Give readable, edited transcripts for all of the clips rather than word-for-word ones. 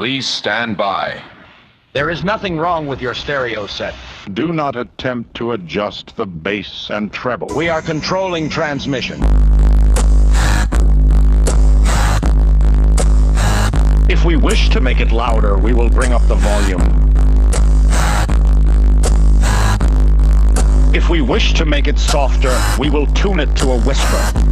Please stand by. There is nothing wrong with your stereo set. Do not attempt to adjust the bass and treble. We are controlling transmission. If we wish to make it louder, we will bring up the volume. If we wish to make it softer, we will tune it to a whisper.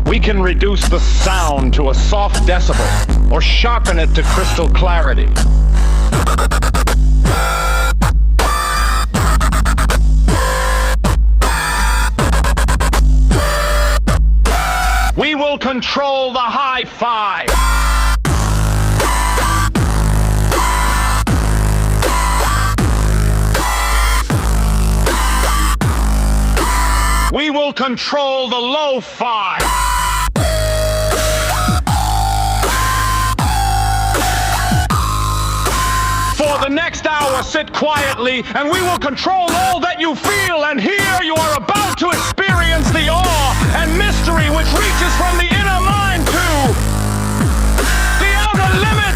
We can reduce the sound to a soft decibel, or sharpen it to crystal clarity. We will control the hi-fi. We will control the lo-fi. For the next hour, sit quietly, and we will control all that you feel, and here you are about to experience the awe and mystery which reaches from the inner mind to the outer limit.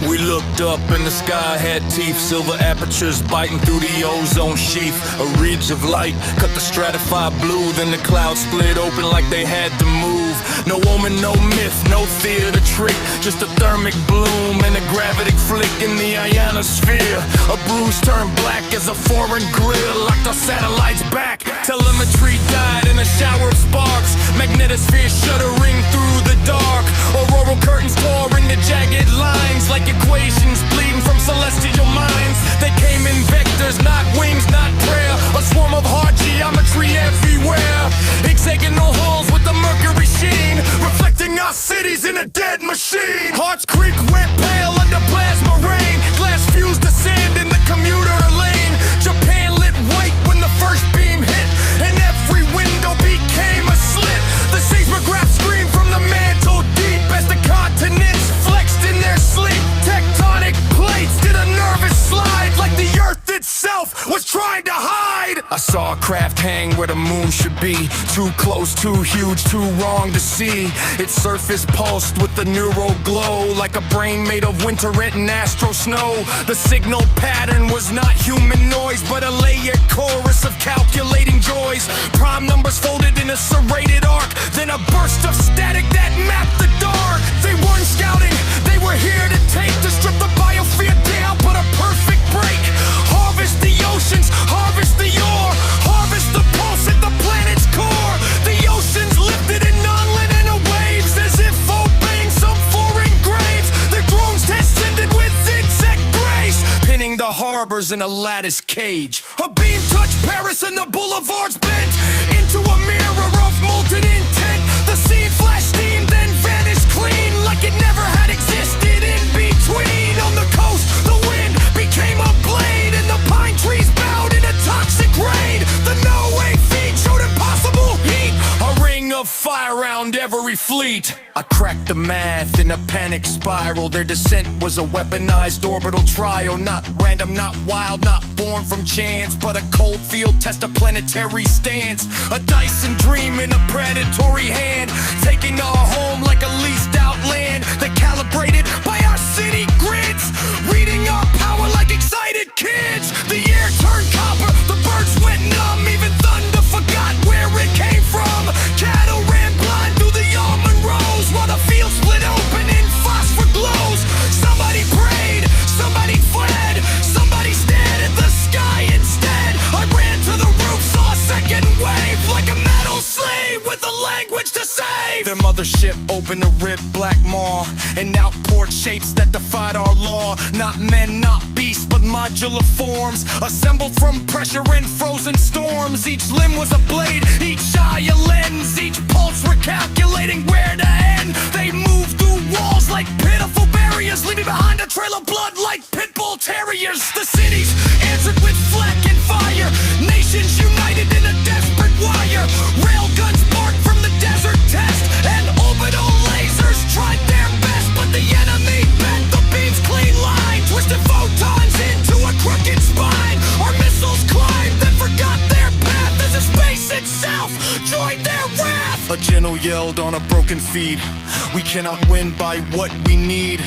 We looked up and the sky had teeth, silver apertures biting through the ozone sheath. A ridge of light cut the stratified blue, then the clouds split open like they had to move. No omen, no myth, no theater trick, just a thermic bloom and a gravitic flick in the ionosphere. A bruise turned black as a foreign grill locked our satellites back. Telemetry died in a shower of sparks, magnetosphere shuddering through the dark. Auroral curtains tore into jagged lines like equations bleeding from celestial minds. They came in vectors, not wings, not prayer. A swarm of hard geometry everywhere. Hexagonal holes with the mercury sheen, reflecting our cities in a dead machine. Hearts Creek went pale under plasma rain. Glass fused to sand in the commuter lane. Japan lit white when the first beam hit, and every window became a slit. The seismograph screamed from the mantle deep as the continents flexed in their sleep. Tectonic plates did a nervous slide like the earth itself was trying to hide. I saw a craft hang where the moon should be, too close, too huge, too wrong to see. Its surface pulsed with a neural glow like a brain made of winter and astro snow. The signal pattern was not human noise, but a layered chorus of calculating joys. Prime numbers folded in a serrated arc, then a burst of static that mapped the dark. They weren't scouting, they were here to take, to strip the biosphere down, put a perfect break. Harvest the oceans, harvest the ore, harvest the pulse at the planet's core. The oceans lifted in non-linear waves as if obeying some foreign graves. The drones descended with insect grace, pinning the harbors in a lattice cage. A beam touched Paris and the boulevards bent into a mirror of molten intent. The scene flashed steam, then vanished clean like it never had existed in between. On the coast, the wind became a blade, and the pine trees bowed in a toxic rain. The no-way feed showed impossible heat, a ring of fire around every fleet. I cracked the math in a panic spiral. Their descent was a weaponized orbital trial, not random, not wild, not born from chance, but a cold field test, a planetary stance. A Dyson dream in a predatory hand, taking our home like a leased out land. They calibrated by our city grids, reading our power like excited kids. The air turned copper, the birds went numb, even thunder forgot where it came from. Cattle ran blind through the almond rows while the field split open in phosphor glows. Somebody prayed, somebody fled, somebody stared at the sky instead. I ran to the roof, saw a second wave like a metal slave with a language to save. Their mothership opened a rip black maw and outpoured shapes that defied our law. Not men, not beasts, but modular forms, assembled from pressure and frozen storms. Each limb was a blade, each eye a lens, each pulse recalculating where to end. They moved through walls like pitiful barriers, leaving behind a trail of blood like pit bull terriers. The cities answered with flak and fire, nations united in a desperate wire. Railguns barked from the desert test, and orbital lasers tried their A general yelled on a broken feed, we cannot win by what we need.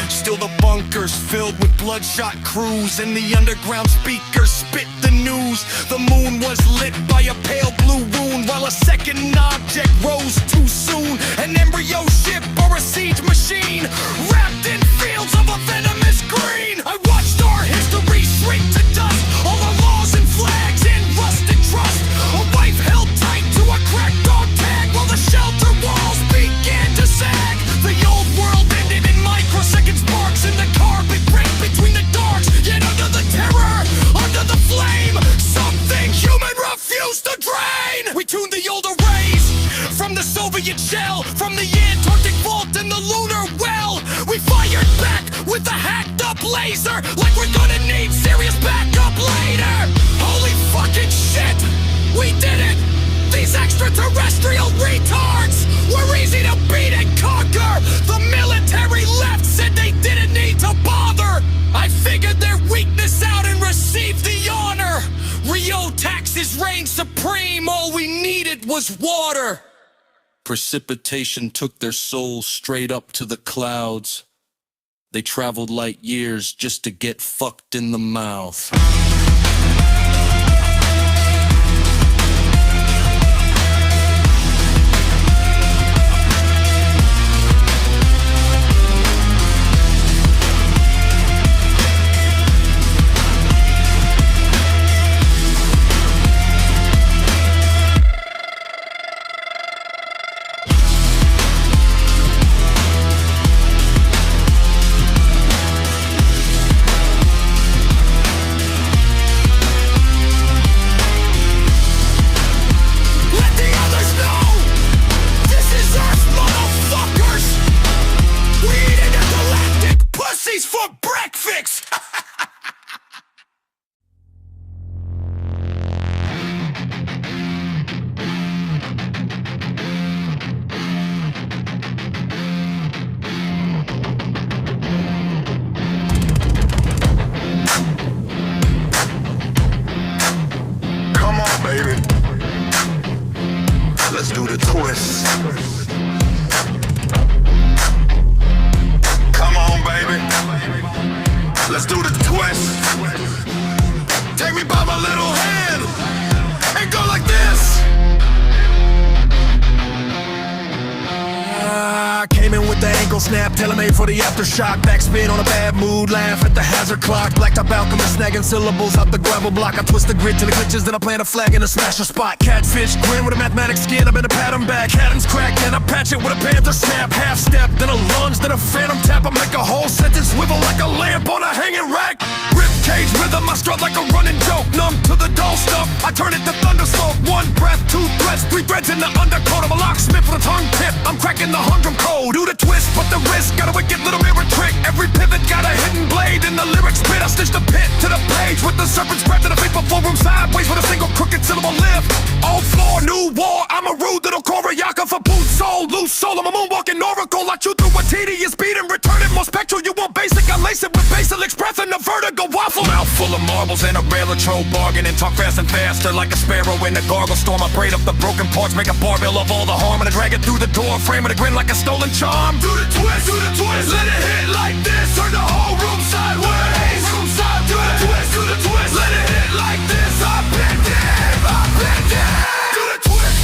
Still the bunkers filled with bloodshot crews, and the underground speakers spit the news. The moon was lit by a pale blue rune, while a second object rose too soon. An embryo ship or a siege machine, wrapped in fields of a venomous green. I watched our history shrink to dust, all our laws and flags in rusted trust. A wife held tight to a cracked dog tag, while the shelter walls began to sag. The old world ended in microsecond sparks, and the carpet break between the darks. Yet under the terror, under the flame, something human refused to drain. We tuned the old arrays from the Soviet shell, from the Antarctic vault and the lunar well. We fired back with a hacked up laser, like we're gonna need serious backup later. Holy fucking shit, we did it! These extraterrestrial retards were easy to beat and conquer. The military left said they didn't need to bother. I figured their weakness out and received the honor. Rheotaxis reigned supreme, all we needed was water. Precipitation took their souls straight up to the clouds. They traveled light years just to get fucked in the mouth. For breakfast! Come on, baby. Let's do the twist. Come on, baby. Let's do the twist. Take me by my little hand and go like this. I came in with the ankle snap, tailor-made for the aftershock. Backspin on a bad mood, laugh at the hazard clock. Blacked up alchemist, snagging syllables out the gravel block. I twist the grid till it glitches, then I plant a flag in a smasher spot. Catfish grin with a mathematic skin, I'm in a pattern back. Patterns crack, then I patch it with a panther snap. Half step, then a lunge, then a phantom tap. I make a whole sentence swivel like a lamp on a hanging rack. Rip cage rhythm, I strut like a running joke. Numb to the dull stuff, I turn it to thunder smoke. One breath, two threats, three threads in the undercoat of a locksmith with a tongue tip. I'm cracking the humdrum code. Do the twist, but the wrist got a wicked little mirror trick. Every pivot got a hidden blade in the lyrics pit. I stitch the pit to the page with the serpent spread to the paper room sideways with a single crooked syllable lift. Old floor, new war. I'm a rude little choreographer, boot soul, loose soul. I'm a moonwalking oracle. I chew through a tedious beat and return it more spectral. You want basic? I lace it with basilix breath and a vertigo waffle. Mouth full of marbles and a rail of troll bargain, and talk fast and faster like a sparrow in a gargle storm. I braid up the broken parts, make a barbell of all the harm, and I drag it through the door, frame it a grin like a stolen charm. Do the twist, let it hit like this. Turn the whole room sideways. Do the twist, let it hit like this. I've been there, Do the twist.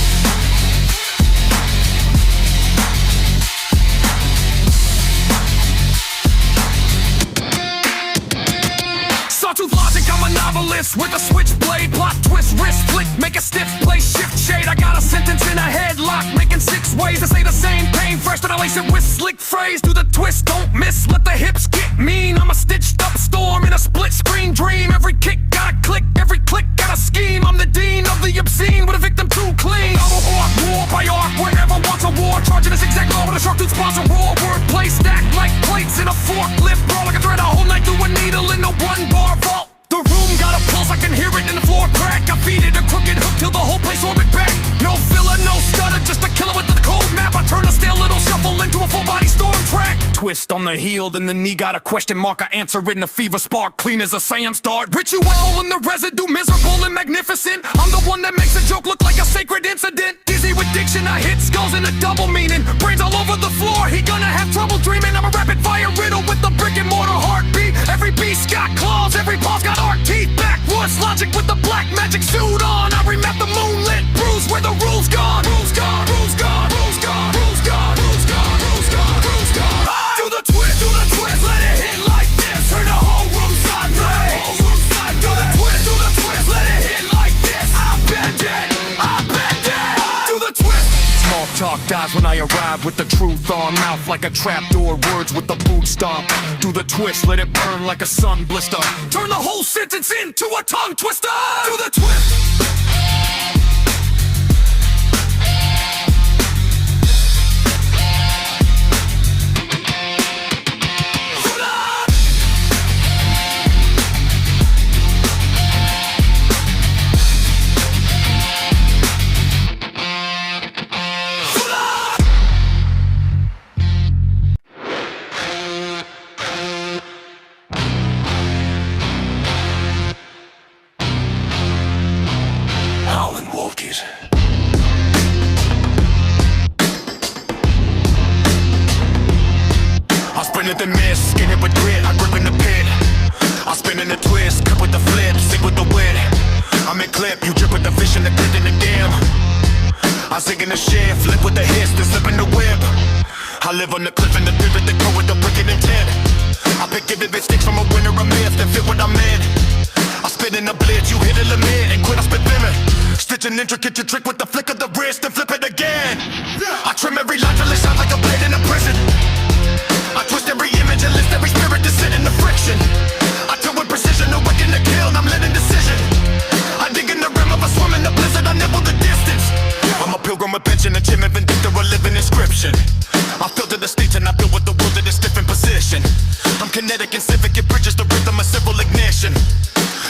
Sawtooth logic, I'm a novelist with a switchblade, plot twist, wrist flick, make a stiff place, shift shade. I got a sentence in a headlock, making 6 ways to say the same pain first, then I lace it with slick phrase. Do the twist, don't miss, let the hips get mean. I'm a stitched up storm in a split screen dream. Every kick got a click, every click got a scheme. I'm the dean of the obscene with a victim too clean. Double arc, war by arc, wherever wants a war. Charging this exact law with a shark tooth sponsor raw. Wordplay stacked like plates in a forklift. Brawl like a thread, a whole night through a needle in a 1-bar vault. The room got a pulse, I can hear it in the floor crack. I feed it a crooked hook till the whole place orbit back. No filler, no stutter, just a killer with the cold map. I turn a stale little shuffle into a full body storm track. Twist on the heel, then the knee got a question mark. I answer it in a fever spark, clean as a sand start. Ritual in the residue, miserable and magnificent. I'm the one that makes a joke look like a sacred incident. Dizzy with diction, instrumentation. I hit skulls in a double meaning. Brains all over the floor, he gonna have trouble dreaming. I'm a rapid fire riddle with a brick and mortar heartbeat. Every beast got claws, every paw's got arc teeth. Backwoods logic with the black magic suit on. I remap the moonlit bruise where the rules gone. Rules gone, rules gone, rules gone, rules gone, rules gone, rules gone, rules gone. Do the twist, let it hit like this. Turn the whole room sideways. Do the twist, let it hit like this. I bend it, I bend it. Do the twist. Small talk dies when I arrive with the truth on. Mouth like a trapdoor, words with the boot stomp. Do the twist, let it burn like a sun blister. Turn the whole sentence into a tongue twister. Do the twist. I spin at the miss, skin it with grit, I grip in the pit. I spin in the twist, cut with the flip, sick with the wit. I'm in clip, you drip with the fish and the grit in the dam. I zig in the shit, flip with the hiss, then slip in the whip. I live on the cliff in the pivot, the go with the brick and intent. I pick vivid sticks from a winner, a myth, then fit what I'm in. I spit in the blitz, you hit a limit, and quit, I spit limit. Stitch an intricate you trick with the flick of the wrist, then flip it again. I trim every line till it sounds like a blade in a prison. I twist every image and list every spirit to sit in the friction. I do with precision, awaken the kill, and I'm letting decision. I dig in the rim of a swim in the blizzard, I nibble the distance. I'm a pilgrim with pension, a Jim and Vindictor, a living inscription. I filter the states and I build with the world in its different position. I'm kinetic and civic, it bridges the rhythm of civil ignition.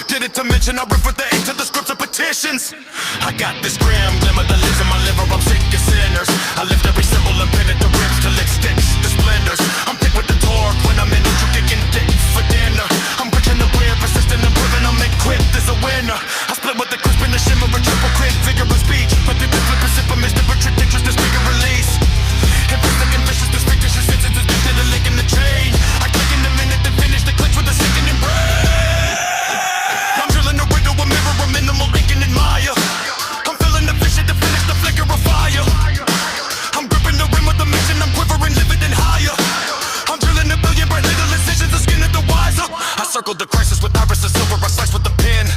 Did it to mention, I riff with the ink to the scripts of petitions. I got this gram, glimmer that lives in my liver, I'm sick as sinners. I lift every symbol and pin it to rims till it sticks to splendors. I'm thick with the torque when I'm in neutral, kicking dick for dinner. I'm rich in the weird, persistent and proven I'll make quit, there's a winner. I split with the crisp and the shimmer, a triple crit, figure of speech. But the flip a sip, a Mr. Richard, interest, this bigger release. If it's looking vicious, this fictitious sentences, this to the link in the chain. I click in a minute to finish the clicks with a sickening brain. I'm drilling a riddle, a mirror, a minimal linking in Maya. I'm filling the vision to finish the flicker of fire. I'm gripping the rim with the mission, I'm quivering, living and higher. I'm drilling a billion bright little incisions, the skin of the wiser. I circled the crisis with iris of silver, I slice with the pen.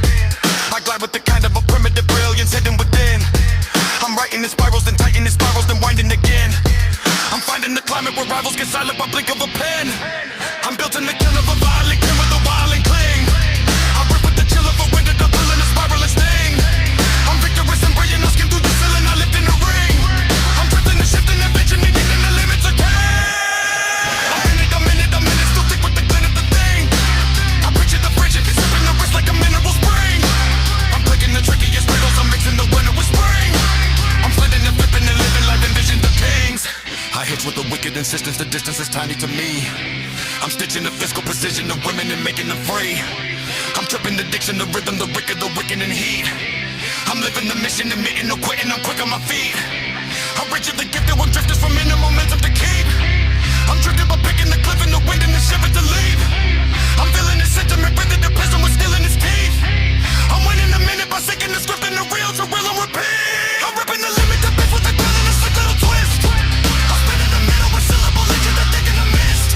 I glide with the kind of a primitive brilliance hidden within. I'm writing in spirals, then tightening spirals, then winding again. I'm finding the climate where rivals get silent by blink of a pen. I'm built in the kill of a violent kin with a wild and cling. I rip with the chill of a wind, the pill in a spiral and sting. I'm victorious and brilliant, I skim through the ceiling, I lift in the ring. I'm drifting and shifting and bitching and getting the limits again. I'm in it, still thick with the glint of the thing. I picture the friction, sipping the wrist like a mineral spring. I'm clicking the trickiest riddles, I'm mixing the winter with spring. I'm flitting and flipping and living life, envision the kings. I hitch with a wicked insistence, the distance is tiny to me. I'm stitching the physical precision of women and making them free. I'm tripping the diction, the rhythm, the wicked, the wicked and heat. I'm living the mission, admitting no quitting, I'm quick on my feet. I'm rigidly gifted with drifters from inner momentum to keep. I'm drifting by picking the cliff in the wind and the shiver to leave. I'm feeling the sentiment, breathing the prism with steel in his teeth. I'm winning a minute by sinking the script in the real to real and repeat. I'm ripping the limit to beat with the grill and a slick little twist. I'm spinning the middle with syllable legend, I'm thinking I missed.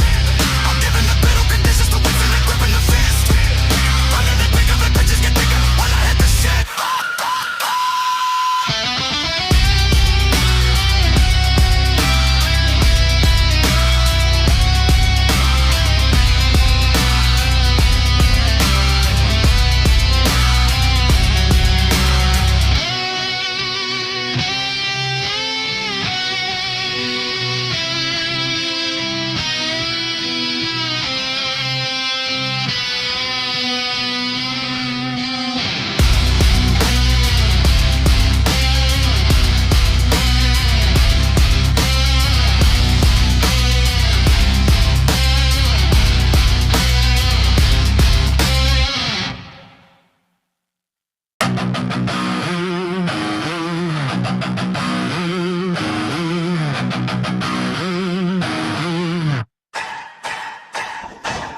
I'm giving the battle conditions to win and gripping the fist. Running the bigger, the bitches get bigger when I hit the shit.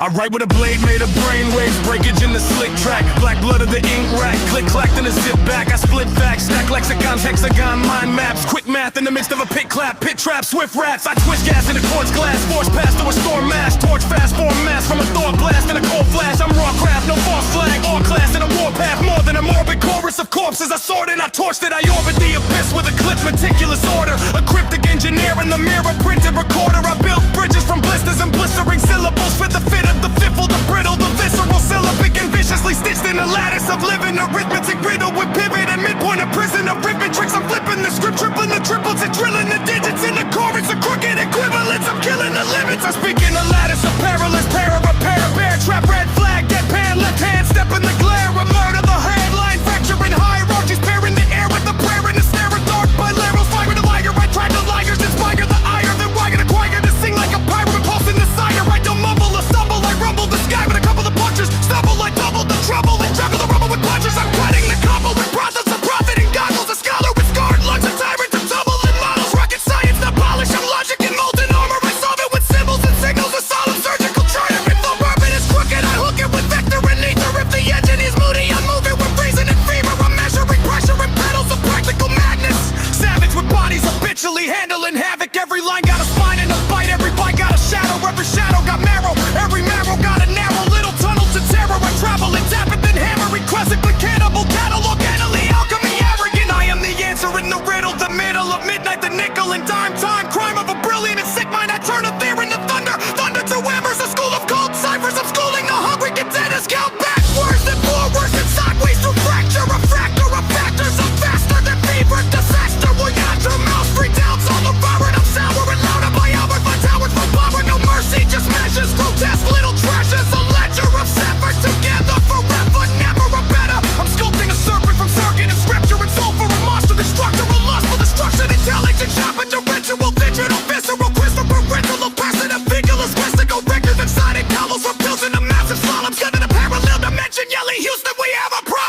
I write with a blade made of brainwaves, breakage in the slick track. Black blood of the ink rack, click clacked in a zip back. I split facts, stack lexicons, hexagon, mind maps. Quick math in the midst of a pit clap, pit trap, swift rats. I twist gas in a quartz glass, force pass to a storm mass. Torch fast, form mass from a thought blast in a cold flash. I'm raw craft, no false flag, all class in a warpath. More than a morbid chorus of corpses. I soared and I torched it. I orbit the abyss with a clip's meticulous order. A cryptic engineer in the mirror, printed recorder. I built bridges from blisters and blistering syllables for the fit of the fiffle, the brittle, the visceral, syllabic and viciously stitched in a lattice of living arithmetic riddle with pivot and midpoint of prison of ripping tricks. I'm flipping the script, tripling the triples and drilling the digits in the chorus. The crooked equivalents, I'm killing the limits. I speak in a lattice of perilous pair of a pair of bear trap, red flag, deadpan, left hand, step in the glare of murder. The headline fracturing hierarchies, pairing the air with the prayer and the snare of dark bilaterals. Fire the liar, I tried the liars, inspire the ire, then wire the choir to sing like a pirate, impulsing the sire. I don't mumble or stumble, I rumble the sky with a couple of punches. Stumble, I double the trouble, and juggle the rubble with punches. I'm cutting the couple with brothers, a prophet in goggles, a scholar with scarred lungs, a tyrant of tumble and models. Rocket science, the polish of logic and molten armor. I solve it with symbols and signals, a solemn surgical charter. If the bourbon is crooked, I hook it with vector and ether. If the engine is moody, I move it with reason and fever. I'm measuring pressure and pedals of practical madness. Savage with bodies habitually handling havoc. Every line got a spine and a bite, every bite got a shadow. Every shadow got marrow, every marrow got a narrow little tunnel to terror. I travel and tap it, then hammer it, crescent but cannibal catalog, Annalie, alchemy, arrogant. I am the answer in the riddle, the middle of midnight, the nickel and dime time. Crime of a brilliant and sick mind, I turn a fear into thunder. Thunder to hammers, a school of cold ciphers. I'm schooling the hungry contenders. Count backwards and forwards and sideways through fracture. A fractor of factors, I'm faster than fever. Disaster, will yacht your mouth, street downs on the forward. I'm sour and louder by Albert, my towers from power. No mercy, just measures, grotesque little treasures. A ledger of severed together forever, never a better. I'm sculpting a serpent from circuit and scripture and soul for a monster destructor. A lust for destruction, intelligent, shopping, ritual, digital, visceral, crystal, parental, passive, vigilous, mystical, records inside it, colors from pills in a massive slaloms. Get in a parallel dimension, yelling Houston, we have a problem.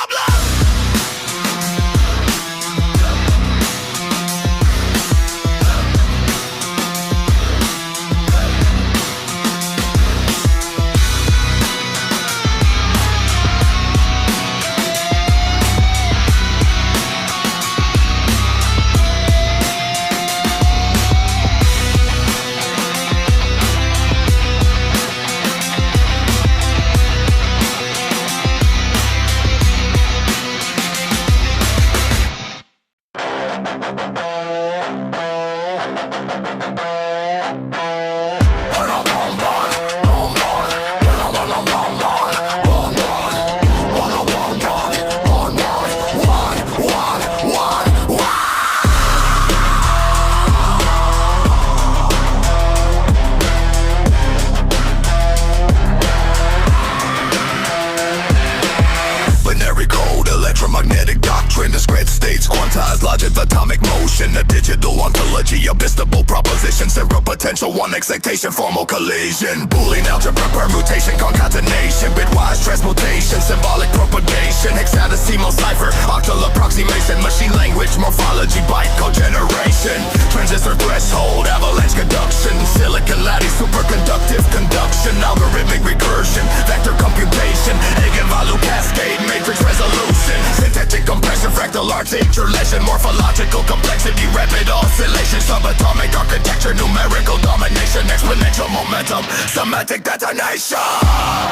Electromagnetic doctrine, discrete states, quantized logic, atomic motion, a digital ontology, abystable proposition, zero potential, one excitation, formal collision, Boolean algebra, permutation, concatenation, bitwise transmutation, symbolic propagation, hexadecimal cipher, octal approximation, machine language, morphology, byte code generation, transistor threshold, avalanche conduction, silicon lattice, superconductive conduction, algorithmic recursion, vector computation, eigenvalue cascade, matrix resolution, synthetic compression, fractal architecture, lesson, morphological complexity, rapid oscillation, subatomic architecture, numerical domination, exponential momentum, semantic detonation.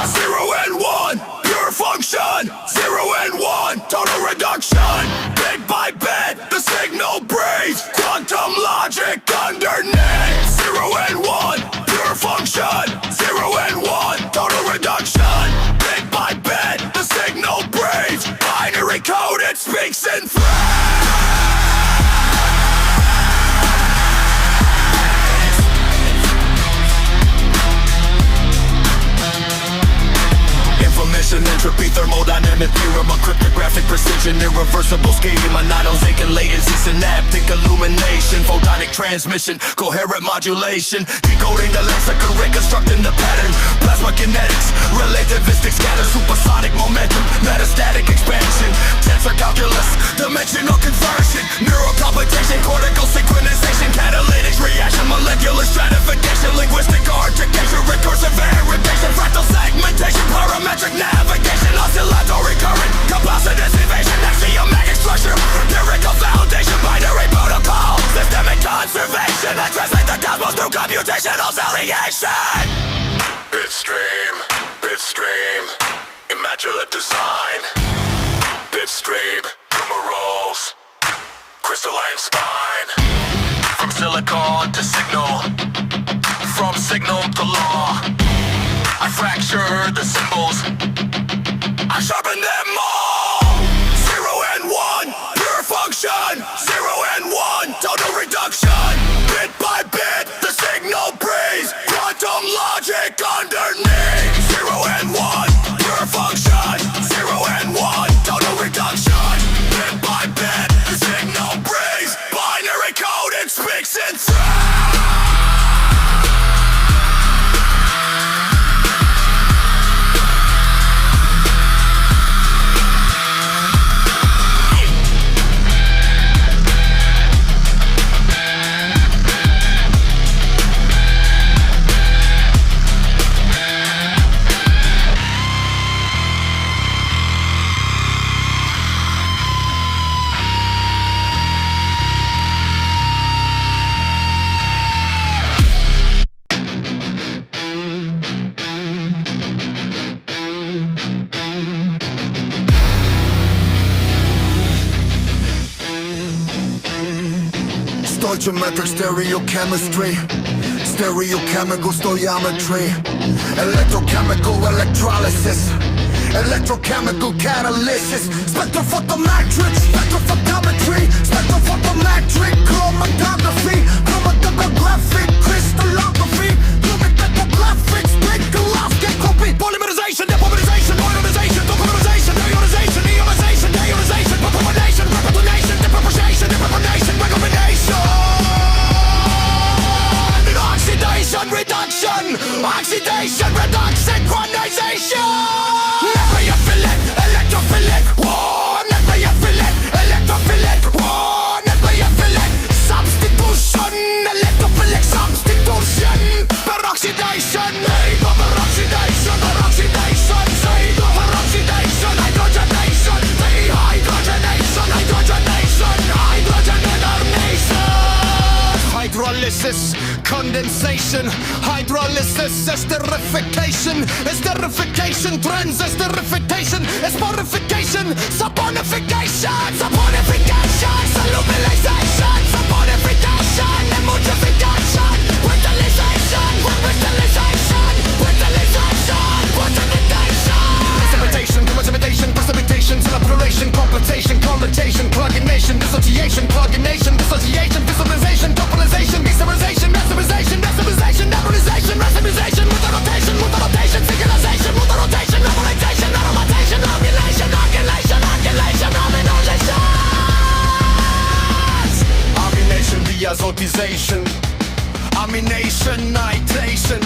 0 and 1, pure function. 0 and 1, total reduction. Bit by bit, the signal breaks. Quantum logic underneath. 0 and 1, pure function. 0 and 1, total reduction. Bit by bit, the signal breaks. Binary code, it speaks in threads. Information entropy, thermodynamic theorem, a cryptographic precision, irreversible scheme, monotone zinc and latency, synaptic illumination, photonic transmission, coherent modulation, decoding the lexicon, reconstructing the pattern, plasma kinetics, relativistic scatter, supersonic momentum, metastatic expansion, tensor calculus, dimensional conversion, neural computation, cortical synchronization, catalytics, reaction, molecular stratification, linguistic articulation, recursive variation, fractal instrumentation. Bitstream, immaculate design. Bitstream, numerals, crystalline spine. From silicon to signal, from signal to law. I fracture the symbols, I sharpen them all. 0 and 1, pure function. 0 and 1, total reduction. Bit by bit, the signal breeze. Quantum logic underneath. 0 and 1, pure function. 0 and 1, total reduction. Bit by bit, the signal breeze. Binary code, it speaks in threads. Stoichiometric stereochemistry, stereochemical stoichiometry, electrochemical electrolysis, electrochemical catalysis, spectrophotometric, spectrophotometry, spectrophotometric chromatography, chromatographic crystallography, chromatographic spectroscopy, polymerization, depolymerization, ionization, depolymerization, ionization, ionization, deionization, propionation, propionation, deproportion, deproportion, recombination, oxidation, reduction, oxidation, reduction, synchronization. Nucleophilic, electrophilic, war, nucleophilic, electrophilic, war, nucleophilic, substitution, electrophilic substitution, peroxidation, peroxidation, peroxidation, peroxidation, hydrogenation, dehydrogenation, hydrogenation, hydrogenation, hydrolysis, condensation, hydrolysis, esterification, esterification, trans esterification, esporification, saponification, saponification, solubilization, saponification, emulsification, crystallization, crystallization, crystallization, crystallization, precipitation, precipitation, precipitation, evaporation, compensation, collitation, plugination, dissociation, plugination, dissociation, visualization, topolization, visualization, masterization, masterization, nebulization, racemization, with the rotation, synchronization, with the rotation, normalization, aromatization, ovulation, ovulation, ovulation, harmonization, amination, deazotization, amination, nitration,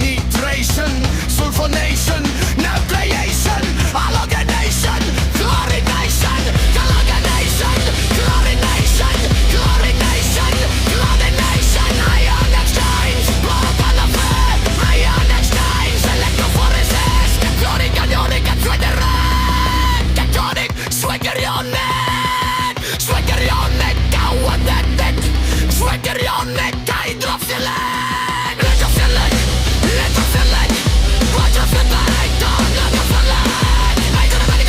nitration, sulfonation, nucleation, halogenation, chlorination, halogenation, chlorination, chlorination, chlorination, ion exchange, propanophere, ion exchange, electrophoresis, chloric, ionic, and cationic, swagerionic, swagerionic, cowanetic, swagerionic, hydrophilic, electrophilic, electrophilic, quadrophilic, electrophilic, hydrophilic,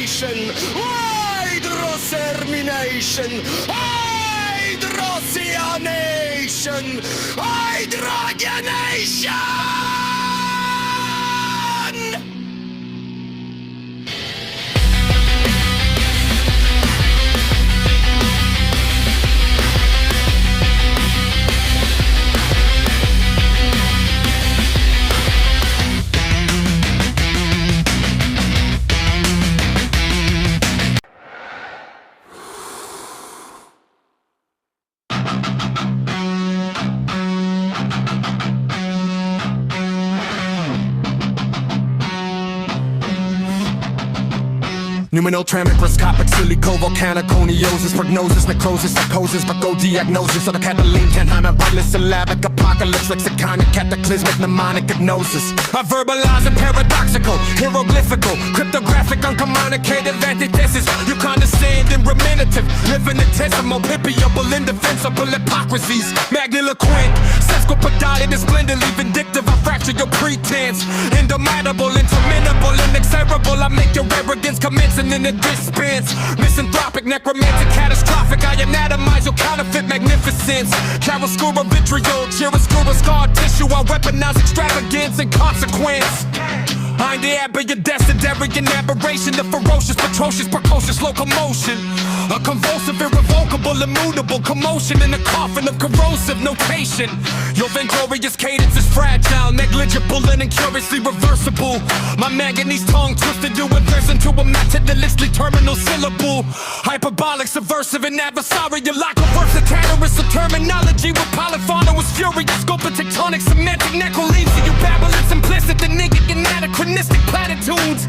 Hydrocermination, Hydrocermination, Hydroceanation, Hydrogenation! Pneumonotra, microscopic, silico-volcanic, coniosis, prognosis, necrosis, psychosis, but go diagnosis of the Cataline, Tenheim, and polysyllabic apocalypse, lexiconic, cataclysmic, mnemonic hypnosis. I verbalize a paradoxical, hieroglyphical, cryptographic, uncommunicative antithesis. You condescend in ruminative, infinitesimal, pitiable, indefensible hypocrisies. Magniloquent, sesquipedalian, and splendidly vindictive. I fracture your pretense, indomitable, interminable, inexorable. I make your arrogance commencing in a dispense. Misanthropic, necromantic, catastrophic. I anatomize your counterfeit magnificence. Chiaroscuro, vitriol, chiaroscuro, scar tissue. I weaponize extravagance and consequence. I'm the ambidescendarian aberration, the ferocious, atrocious, precocious locomotion. A convulsive, irrevocable, immutable commotion in a coffin of corrosive notation. Your vainglorious cadence is fragile, negligible, and incuriously reversible. My manganese tongue twisted to inverse into a methodologically terminal syllable. Hyperbolic, subversive, and adversarial. Like a verse, a catarist of terminology with polyphonous furious. Scope of tectonic, semantic, necrolepsy. You babble in simplistic, enigmatic, anachronistic platitudes.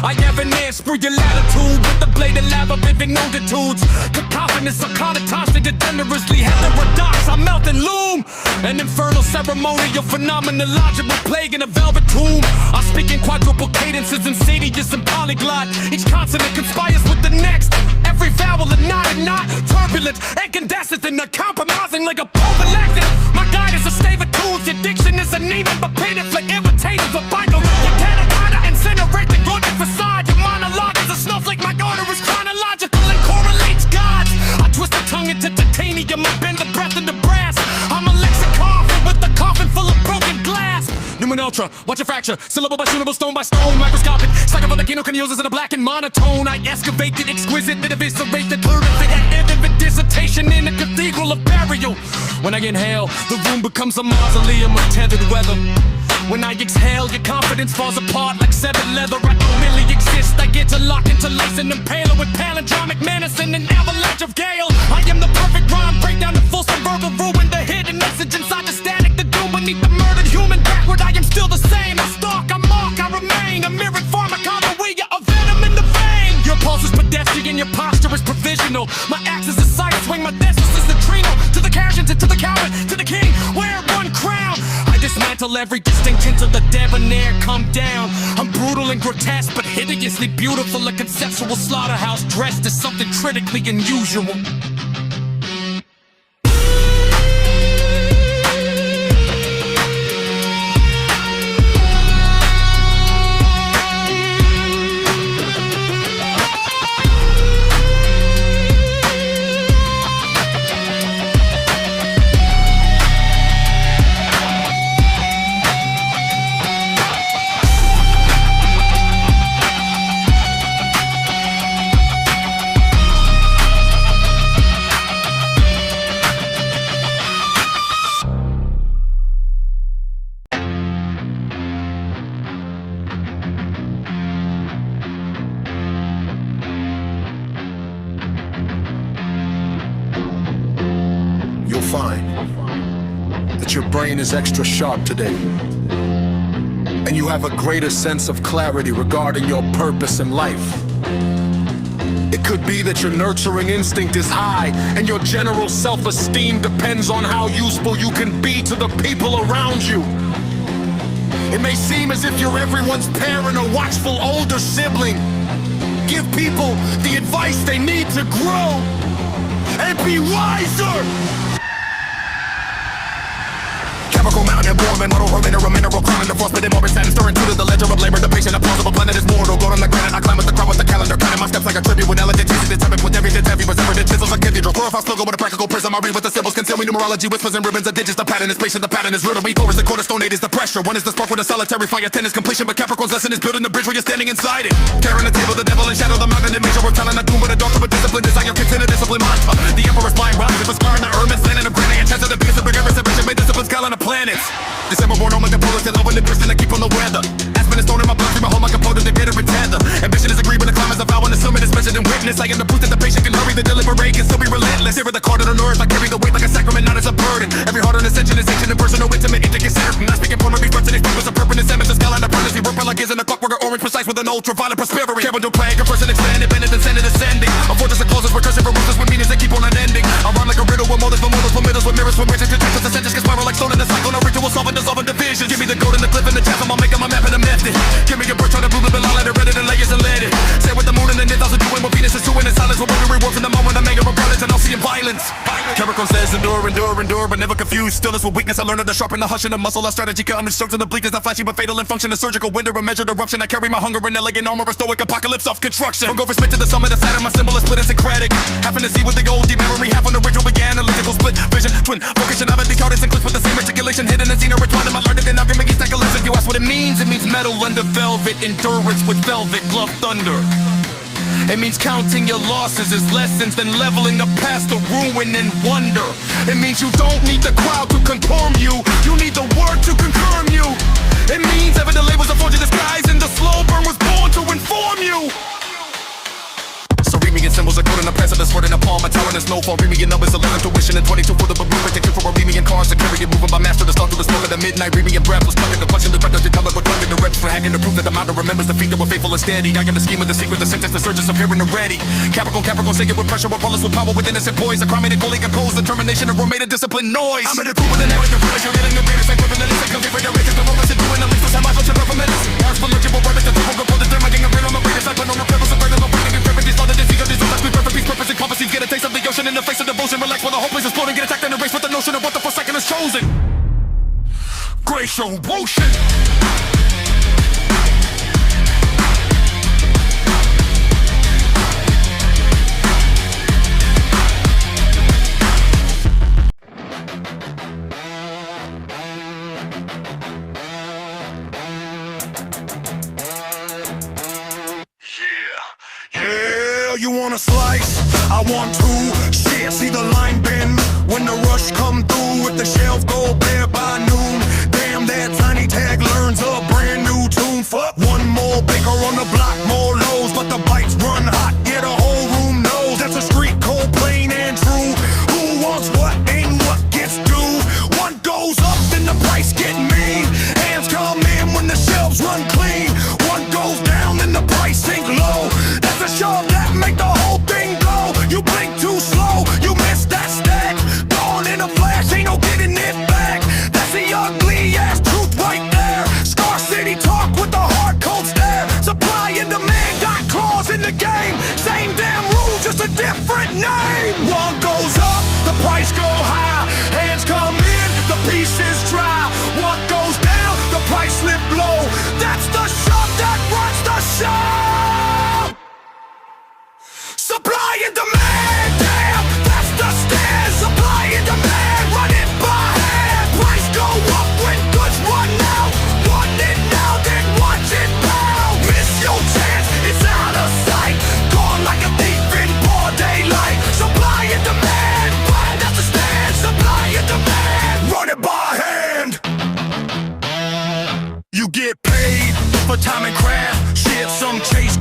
I have an air, sprue your latitude with the blade of lava, vivid nuditudes. Cacophonous, iconoclastic, degenerously heterodox. I melt and loom. An infernal, ceremonial, phenomenological plague in a velvet tomb. I speak in quadruple cadences, insidious and polyglot. Each consonant conspires with the next. Every vowel a knot and not turbulent, incandescent and uncompromising like a prophylactic. My guide is a stave of tools. Your diction is anemic, but painted like imitative of Bible. You can't incinerate the gorgeous facade. Your monologue is a snowflake. My order is chronological and correlates gods. I twist the tongue into titanium. I bend the breath into brass. I'm a lexicon with a coffin full of broken glass. Numen ultra, watch a fracture. Syllable by tunable, stone by stone. Microscopic, psychovolcano can use as in a black and monotone. I excavate the exquisite, that eviscerate the terrific. An vivid dissertation in a cathedral of burial. When I inhale, the room becomes a mausoleum of tethered weather. When I exhale, your confidence falls apart like severed leather. I don't really exist. I get to lock into lace and impaler with palindromic menace and an avalanche of gale. I am the perfect rhyme, break down the fulsome verbal ruin. The hidden message inside the static, the doom beneath the murdered human. Backward, I am still the same. I stalk, I mock, I remain a mirrored pharmacology, a venom in the vein. Your pulse is pedestrian, your posture is provisional. My axe is a sight swing, my thesis is the trino. To the casualty, to the coward, to the king, wear one crown. Dismantle every distinction till the debonair come down. I'm brutal and grotesque, but hideously beautiful. A conceptual slaughterhouse dressed as something critically unusual. Your brain is extra sharp today, and you have a greater sense of clarity regarding your purpose in life. It could be that your nurturing instinct is high, and your general self-esteem depends on how useful you can be to the people around you. It may seem as if you're everyone's parent or watchful older sibling. Give people the advice they need to grow and be wiser. Capricorn mountain and warm and muddle her mineral crown in the frostbitten morbid satin, stirring to the ledger of labor. The patient, a plausible planet is mortal. Gold on the granite, I climb with the crowd with the calendar, counting my steps like a tribute with elegant teaching. Determined with everything heavy, reserved in chisels like cathedral. Chlorophyll logo with a practical prism. I read with the symbols, conceal me numerology, whispers and ribbons of digits. The pattern is patient, the pattern is riddle. Me four is the cornerstone, 8 is the pressure. 1 is the spark with a solitary fire, 10 is completion. But Capricorn's lesson is building the bridge where you're standing inside it. Tearing the table, the devil and shadow, the mountain and major. We're telling the doom with a doctor, but discipline desire kicks in a discipline mantra. The emperor's mind rises with scar in the Hermes, landing a granite. And chance of the biggest of bigger reservation, made discipline scale on the planets. December born home like the polar, still over the person that keep on the weather. Aspen is thrown in my bloodstream, I hold my composure to get it tether. Ambition is agreed when the climb is a vow and the summit is measured in witness. I am the proof that the patient can hurry, the deliberate can still be relentless. Here are the card of the nerves, I carry the weight like a sacrament, not as a burden. Every heart on ascension is ancient and personal, intimate, inconsiderate. Not speaking for my reflection, express a purpose, and the scale on the purpose. We work like is in the clockwork, orange precise with an ultraviolet prosperity. Careful to plague, a person expanded, bended, descended, ascending. A fortress that closes, recursive, and ruthless with meanings that keep on unending. I rhyme like a riddle with motives, for mortals, for middles, with mirrors, for riches, contractions, the sentence can spiral like stone in a cycle. No ritual solving, dissolving divisions. Give me the gold and the cliff and the chasm, I'll make up my map and a method. Give me a bird, try to blue, but I'll let it read it in layers and let it. Say with the moon and the 10,000 doing what Venus is doing in silence. We're working rewards in the moment, I'm making regardless, and I'll see in violence. Capricorn says endure, endure, endure, but never confuse stillness with weakness. I learned how to sharpen the hush and the muscle. Our strategy cut under strokes and the bleakness, not flashy but fatal in function. A surgical window, a measured eruption. I carry my hunger in elegant armor, a stoic apocalypse of construction. From Gopher Smith to the summit of Saturn, my symbol is split and syncretic. Happen to see with the gold deep memory, half on the ritual began. Analytical split vision, twin vocation. I've the artists and clips with the same articulation, hidden and seen or retarded. I learned it in argument, you take a lesson. You ask what it means metal under velvet, endurance with velvet glove thunder. It means counting your losses as lessons, then leveling the past to ruin and wonder. It means you don't need the crowd to conform you, you need the word to confirm you. It means ever the labels are forged in disguise, and the slow burn was born to inform you. So read me in symbols, a code in the past, this word in a palm, a tower in a snowfall. Read me in numbers, 11 tuition and 22 for the blueprint. Take for a read me in cars, security moving by master to start through the smoke of the midnight. Read me in breathless, plugging the question, the breath of your tongue, but plugging the reps for hacking the proof that the mountain remembers the feet that were faithful and steady. I got the scheme of the secret, the sentence, the surgeons appearing already. Capricorn, say it with pressure, with polish, with power, with innocent poise. A crime made it fully composed, determination, and made a disciplined noise. I'm in the group with the narrative, you're getting the greatest, like whipping the list, come for the races, the moments, and doing the least, I'm out of the medicine. Ours for legible, where it's the people, go they're making a real on the greatest, I put on the purpose, and burning the weight, and gripping these other diseases, these are like perfect peace, purpose, and prophecies. Get a taste of the ocean in the face of devotion. Relax while the whole place is floating. Get attacked in a race with the notion of what the forsaken is chosen. Glacial ocean. You want a slice? I want two. Shit, see the line bend when the rush come through. If the shelves go bare by noon, damn, that tiny tag learns a brand new tune. Fuck one more baker on the block, more lows, but the bites run hot. Yeah, the whole room knows that's a street code, plain and true. Who wants what and what gets due? One goes up, then the price get mean. Hands come in when the shelves run clean. One goes down, then the price sink low. That's a shove that make the whole thing go. You blink too slow, you miss that stat. Gone in a flash, ain't no getting it back. That's the ugly ass truth right there. Scar City talk with the hard cold stare. Supply and demand got claws in the game. Same damn rule, just a different name. One goes up, the price go high. Hands come in, the pieces dry. One goes down, the price slip low. That's the shove that runs the show. Supply and demand, damn, that's the stand. Supply and demand, run it by hand. Price go up when goods run out. Want it now, then watch it pound. Miss your chance, it's out of sight. Gone like a thief in broad daylight. Supply and demand, that's the stand. Supply and demand, run it by hand. You get paid for time and craft. Shit, some chase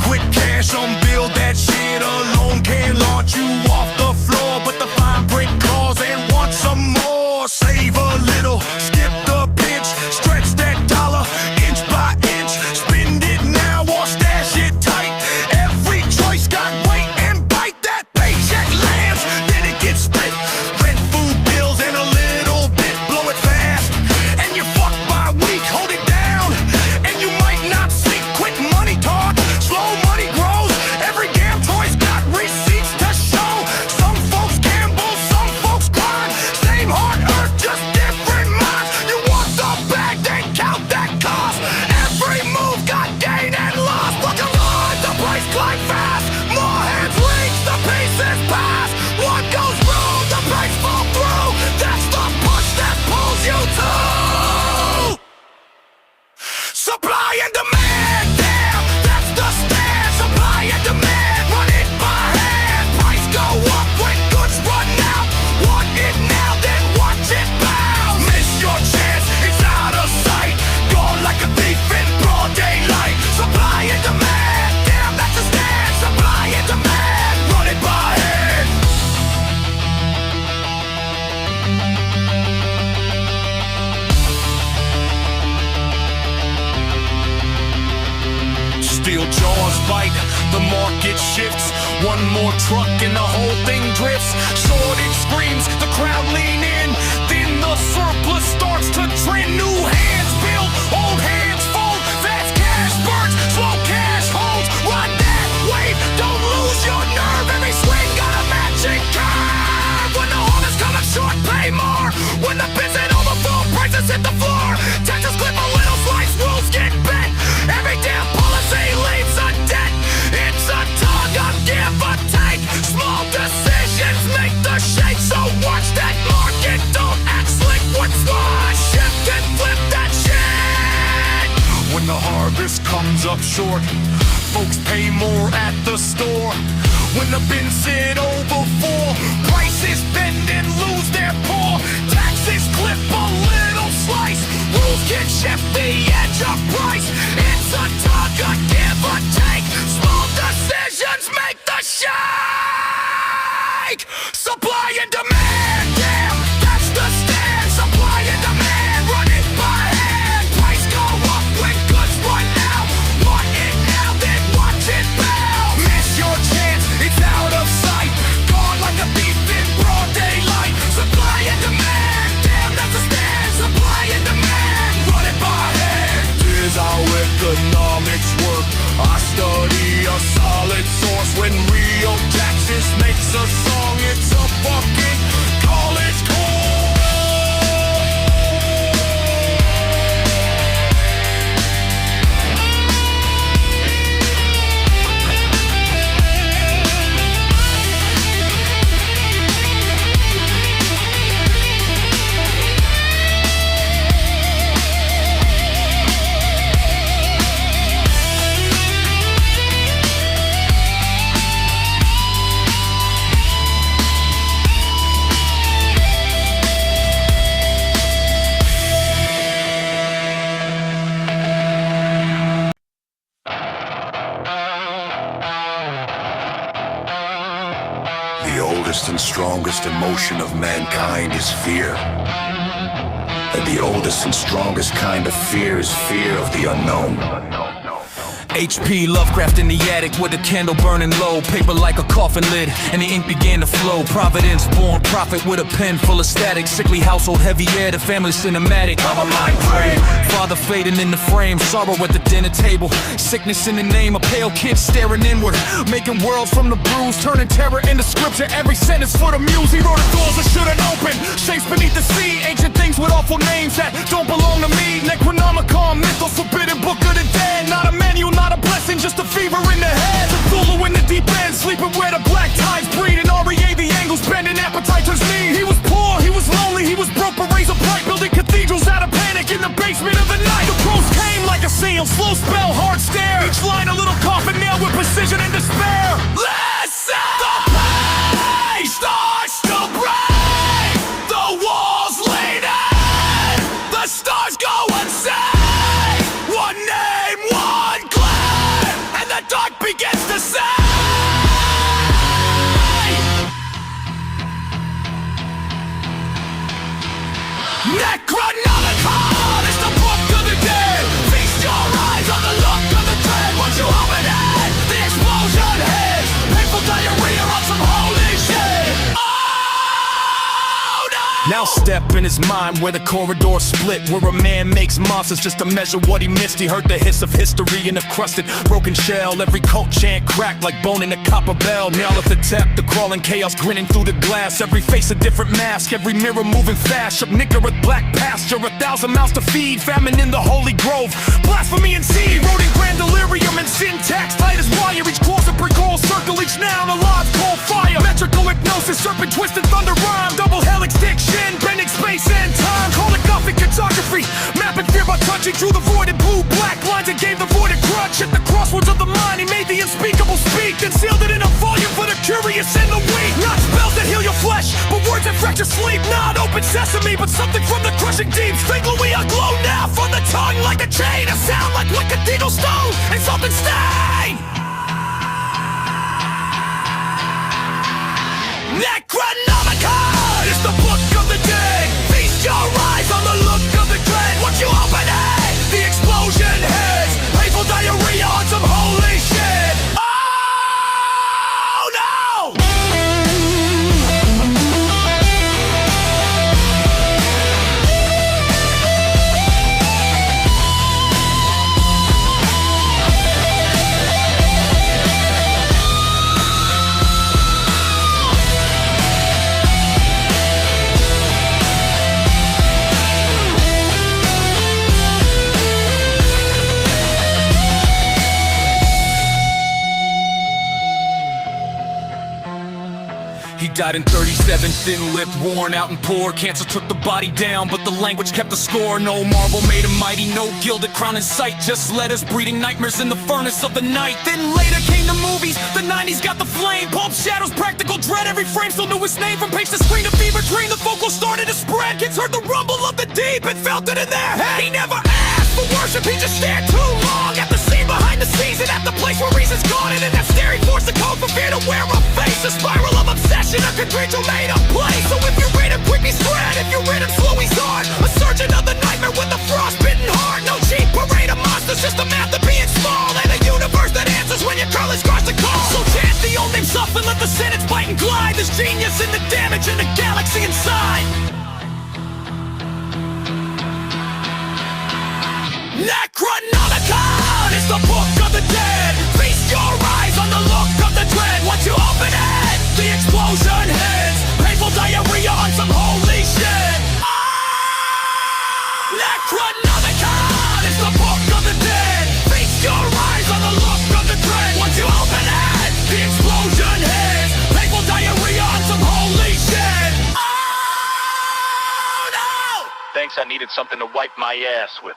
more truck and the whole thing drifts. Shortage screams, the crowd lean in. Then the surplus starts to trend. New hands build, old hands fold. Fast cash burns, slow cash holds. Ride that wave, don't lose your nerve. Every swing got a magic curve. When the harvest coming short, pay more. When the bids ain't overfull, prices hit the floor. Taxes clip a little, slice rules get bent. Every damn policy leaves a dent. It's a tug of give or take. Small decisions make the shake. So watch that market, don't act slick. What's more, shift and flip that shit. When the harvest comes up short, folks pay more at the store. When the bins sit over full, prices bend and lose their pull. Taxes clip a little slice. Rules can shift the edge of price. It's a tug of give or take. Small decisions make the shake. Supply and demand, damn, that's the stand. Supply and demand, run it by hand. Price go up when goods run out. Want it now, then watch it bow. Miss your chance, it's out of sight. Gone like a thief in broad daylight. Supply and demand, damn, that's the stand. Supply and demand, run it by hand. Here's how economics work. I study a solid source. When Rheotaxis makes a song, it's a fucking college course. The oldest and strongest emotion of mankind is fear. And the oldest and strongest kind of fear is fear of the unknown. H.P. Lovecraft in the attic with a candle burning low. Paper like a coffin lid, and the ink began to flow. Providence born prophet with a pen full of static. Sickly household, heavy air, the family cinematic. I'm a mind frame. Father fading in the frame, sorrow at the dinner table. Sickness in the name, a pale kid staring inward. Making worlds from the bruise, turning terror into scripture. Every sentence for the muse. He wrote the doors that shouldn't open. Shapes beneath the sea, ancient things with awful names that don't belong to me. Necronomicon, mythos, forbidden book of the dead. Not a manual, not a blessing, just a fever in the head. Cthulhu in the deep end, sleeping where the black tides breed. And REA the angles bending, appetite turns mean. He was poor, he was lonely, he was broke but razor bright. Building cathedrals out of panic in the basement of the night. The pros came like a seal, slow spell, hard stare. Each line a little coffin nail with precision and despair. Listen! The place starts to break. The walls lean in. The stars go insane. One name, one claim, and the dark begins to say. Necronomicon is the book of the dead. Feast your eyes on the look of the dread. Once you open it, the explosion hits. Painful diarrhea on some holy shit. Oh no! Now step in his mind where the corridors split, where a man makes monsters just to measure what he missed. He heard the hiss of history in a crusted, broken shell. Every cult chant cracked like bone in a copper bell. Nail at the tap, the crawling chaos grinning through the glass. Every face a different mask, every mirror moving fast. Shook nigger with black pasture, 1,000 mouths to feed. Famine in the holy grove, blasphemy and seed. Eroding grand delirium and syntax, tight as wire. Each clause a brick-hole circle, each noun a live cold fire. Metrical hypnosis, serpent twisted thunder rhyme. Double helix diction, bending space and time. Call it Gothic cartography, mapping fear by touching through the void and blue black lines and gave the void a crutch. At the crossroads of the mind, he made the unspeakable speak, then sealed it in a volume for the curious and the weak. Not spells that heal your flesh, but words that fracture sleep. Not open sesame, but something from the crushing deeps. Faintly we aglow now from the tongue like a chain. A sound like what cathedral stone and something stain. Necronomicon is the book of the dead. Feast your eyes on the look of the dread. Once you open it, the explosion hits. Painful diarrhea on some holy shit. Oh no! He died in 37, thin-lipped, worn out and poor. Cancer took the body down, but the language kept the score. No marvel made him mighty, no gilded crown in sight. Just letters breeding nightmares in the furnace of the night. Then later came the movies, the 90s got the flame. Pulp shadows, practical dread, every frame still knew his name. From page to screen to fever dream, the vocals started to spread. Kids heard the rumble of the deep and felt it in their head. He never asked for worship, he just stared too long at the scene behind the scenes and at the place where reason's gone. And in that staring forced the code for fear to wear a face. A spiral of obsession, a cathedral made of place. So if you read him quick, he's spread. If you read him slow, he's hard. A surgeon of the nightmare with a frostbitten heart. No cheap parade of monsters, just a math of being small. And a universe that answers when your colors cross the call. So chant the old name suffer, let the sentence bite and glide. There's genius in the damage in the galaxy inside. Necronomicon is the book of the dead. Feast your eyes on the look of the dread. Once you open it, the explosion hits. Painful diarrhea on some holy shit. Necronomicon is the book of the dead. Feast your eyes on the look of the dread. Once you open it, the explosion hits. Painful diarrhea on some holy shit. Oh no! Thanks, I needed something to wipe my ass with.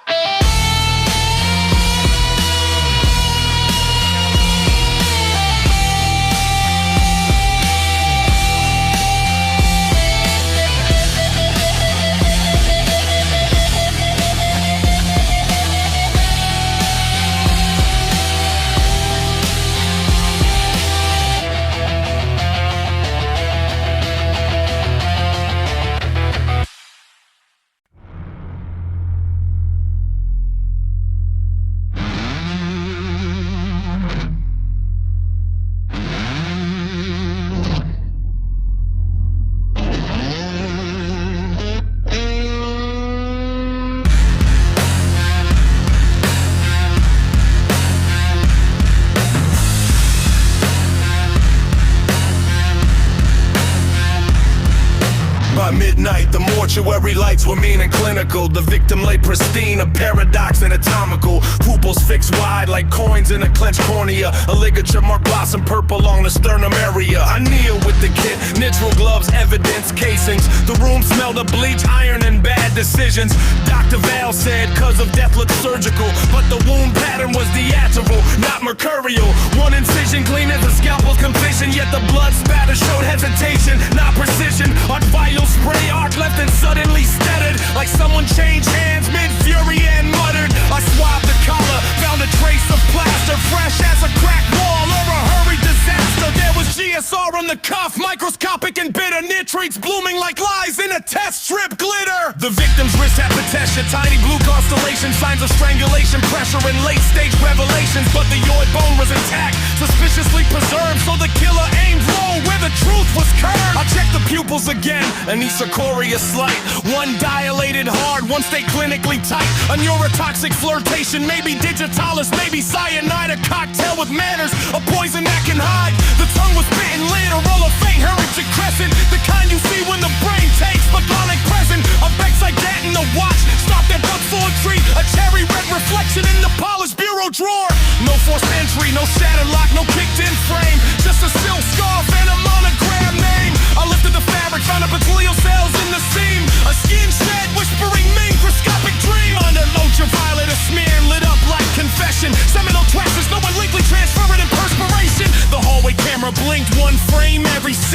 By midnight, the mortuary lights were mean and clinical. The victim lay pristine, a paradox anatomical. Pupils fixed wide like coins in a clenched cornea. A ligature marked blossom purple along the sternum area. I kneel with the kit, nitrile gloves, evidence casings. The room smelled of bleach, iron, and bad decisions. Dr. Val said cause of death looked surgical, but the wound pattern was theatrical, not mercurial. One incision clean as a scalpel's confession, yet the blood spatter showed hesitation, not precision. On vial spray arc left and suddenly steadied, like someone changed hands mid-fury and muttered. I swabbed the collar, found a trace of plaster, fresh as a cracked wall or a hurried disaster. There was GSR on the cuff, microscopic and bitter, nitrates blooming like lies in a test strip glitter. The victim's wrist had Patesia, tiny blue constellation, signs of strangulation, pressure and late-stage revelations. But the yoid bone was intact, suspiciously preserved, so the killer aimed low where the truth was curved. I checked the pupils again, anisocoria slight. One dilated hard, one stayed clinically tight. A neurotoxic flirtation, maybe digitalis, maybe cyanide. A cocktail with manners, a poison that can hide. The tongue was bitten, lit, a roll of faint heritage crescent. The kind you see when the brain takes Magonic present. A Bex like that in the watch, stopped at book poetry. A cherry red reflection in the polished bureau drawer. No forced entry, no shattered lock, no kicked in frame. Just a silk scarf and a monogram name. I lifted the fabric, found epithelial cells in the seam. A skin shed, whispering microscopic dream. Under ultraviolet, a smear lit up like confession. Seminal twashes, no obliquely transferred in perspiration. The hallway camera blinked one frame every 6,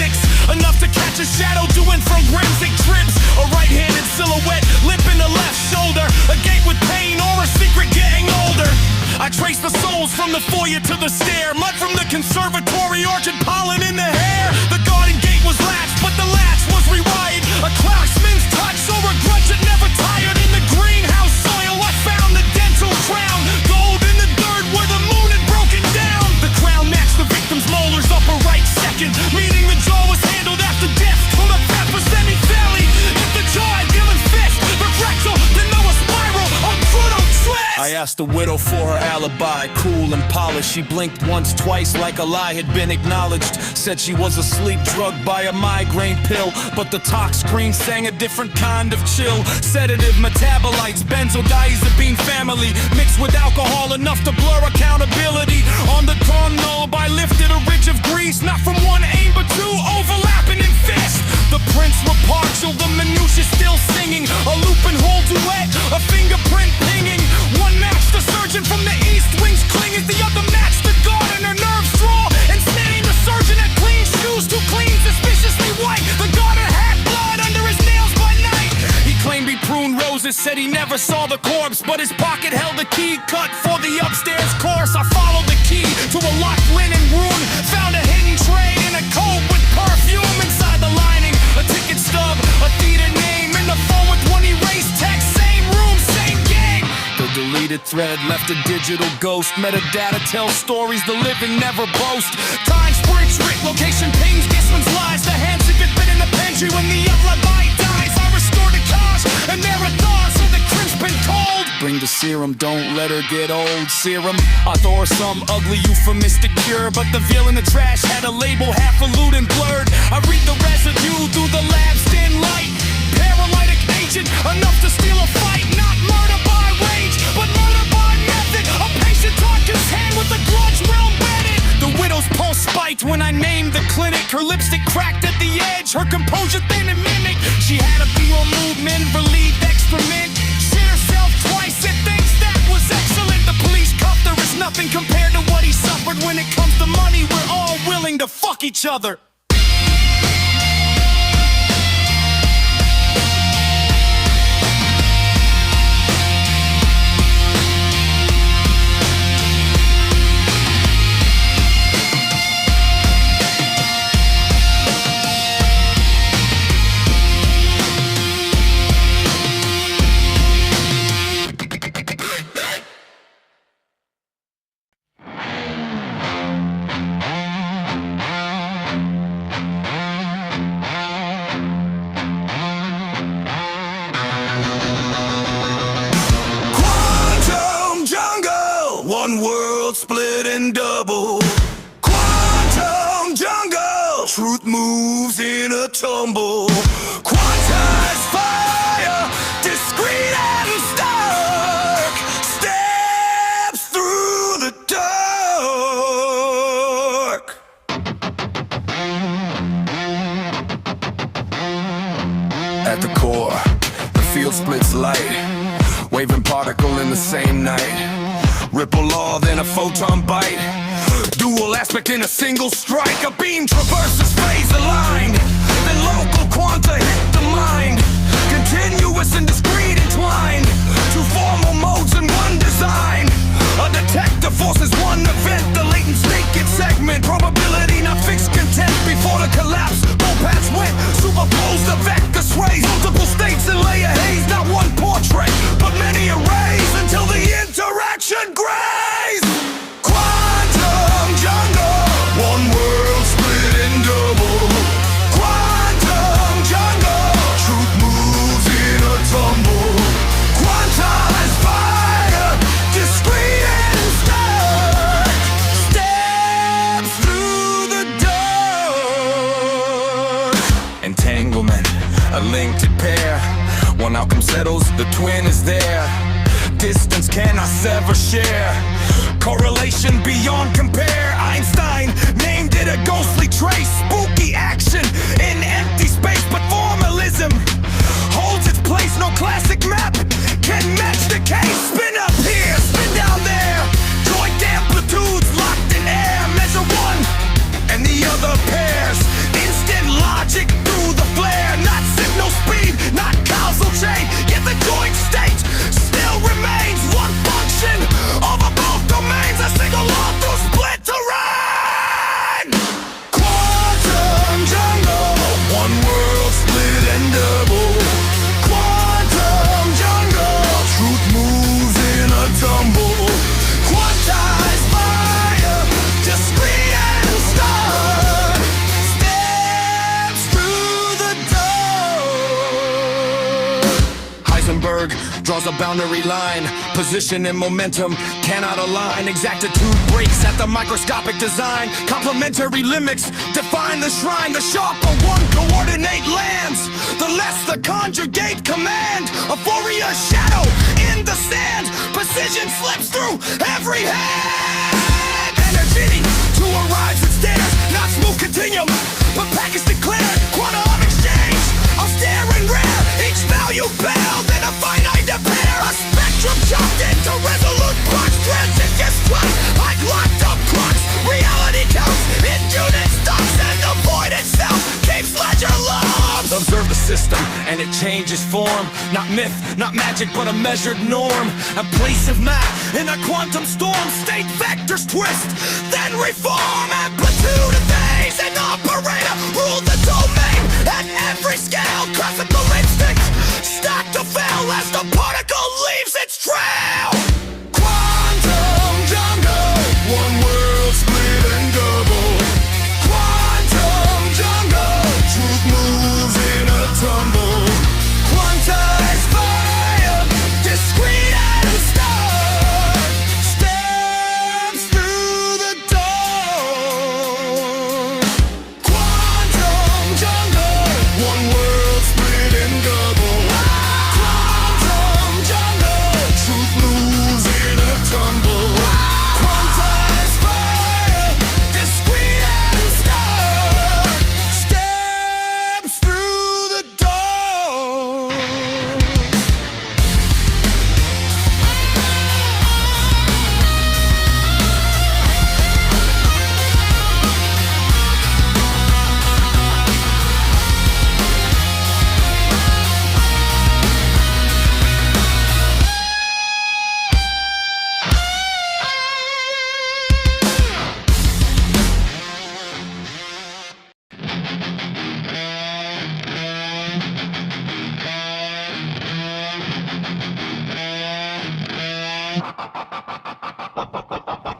enough to catch a shadow doing forensic trips. A right-handed silhouette, lip in the left shoulder. A gate with pain or a secret getting older. I traced the souls from the foyer to the stair. Mud from the conservatory, orchid pollen in the hair. The garden gate was latched, but the latch was rewired. A craftsman's touch, so a grudge that never tired. In the greenhouse soil, I found the dental crown. Gold in the dirt where the moon had broken down. The crown matched the victim's molars, upper right second, meaning the jaw was handled after death. From the pepper semi-valley, if the jaw had given fist, the rectal, then there was spiral on Pluto twist. I asked the widow for her alibi, cool and polished. She blinked once, twice, like a lie had been acknowledged. Said she was asleep, drugged by a migraine pill, but the tox screen sang a different kind of chill. Sedative metabolites, benzodiazepine family, mixed with alcohol enough to blur accountability. On the doorknob I lifted a ridge of grease, not from one aim but two overlapping closet, said he never saw the corpse, but his pocket held a key cut for the upstairs course. I followed the key to a locked linen room, found a hidden tray in a coat with perfume inside the lining, a ticket stub, a theater name, in the phone with one erased text. Same room, same game. The deleted thread left a digital ghost. Metadata tells stories the living never boast. Time sprints, writ, location pings, Gisman's lies. The hands that get bit in the pantry when the alibi dies. I restore the cash, and there are thoughts of the crimp's been cold. Bring the serum, don't let her get old. Serum, I thought her some ugly euphemistic cure, but the veil in the trash had a label half lewd and blurred. I read the residue through the lab's thin light. Paralytic agent, enough to steal a fight. Not murder by rage, but murder by method. A patient talked his hand with a grudge well bedded. The widow's pulse spiked when I named the clinic. Her lipstick cracked at the edge, her composure thin and mimic. She had a B-roll movement, relieved excrement. Shit herself twice and thinks that was excellent. The police cuffed her, is nothing compared to what he suffered. When it comes to money, we're all willing to fuck each other. One world split in double. Quantum jungle. Truth moves in a tumble. Quantized fire, discreet and stark, steps through the dark. At the core, the field splits light, waving particle in the same night. Ripple law, then a photon bite. Dual aspect in a single strike. A beam traverses phase aligned. Then local quanta hit the mind. Continuous and discrete entwined. Two formal modes in one design. A detector forces one event. The latent state gets segment. Probability not fixed content. Before the collapse, both paths went. Superpose the vector sways. Multiple states and layer haze. Not one portrait, but many arrays. Until the interaction graze. Quantum jungle. One world split in double. Quantum jungle. Truth moves in a tumble. Quantized fire, discreet and stark, steps through the dark. Entanglement, a linked pair. One outcome settles, the twin is there. Distance cannot sever share. Correlation beyond compare. Einstein named it a ghostly trace. Spooky action in empty space, but formalism holds its place. No classic map can match the case. Spin up here, spin down there. Joint amplitudes locked in air. Measure one and the other pairs. Instant logic through the flare. Not signal speed, not causal chain. Yet the joint state still remains one function over both domains. A single law through split terrain. Quantum jungle. One world split and double. Quantum jungle. Truth moves in a tumble. Quantized fire, discreet and stark, steps through the door. Heisenberg draws a boundary line. Position and momentum cannot align. Exactitude breaks at the microscopic design. Complementary limits define the shrine. The sharper one coordinate lands, the less the conjugate command. Euphoria shadow in the sand. Precision slips through every hand. Energy to arrive at stairs. Not smooth continuum, but package declared. Quantum exchange, austere and rare. Each value bound in a finite pair. A spectrum chopped into resolute parts. Transit gets twice like locked up clocks. Reality counts in unit stocks, and the void itself keeps ledger logs. Observe the system and and it changes form. Not myth, not magic, but a measured norm. A place of map in a quantum storm. State vectors twist, then reform. Amplitude of phase and operator rule the domain at every scale. Classical instinct, stacked to fail as the particle leaves its trail. Quantum jungle, one world split and double. Quantum jungle, truth moves in a tumble. Quantized fire, discrete atom star, steps through the dawn. Quantum jungle, one world split and double. Quantum jungle, truth moves in a tumble. Quantized fire, discrete atom star, steps through the dawn.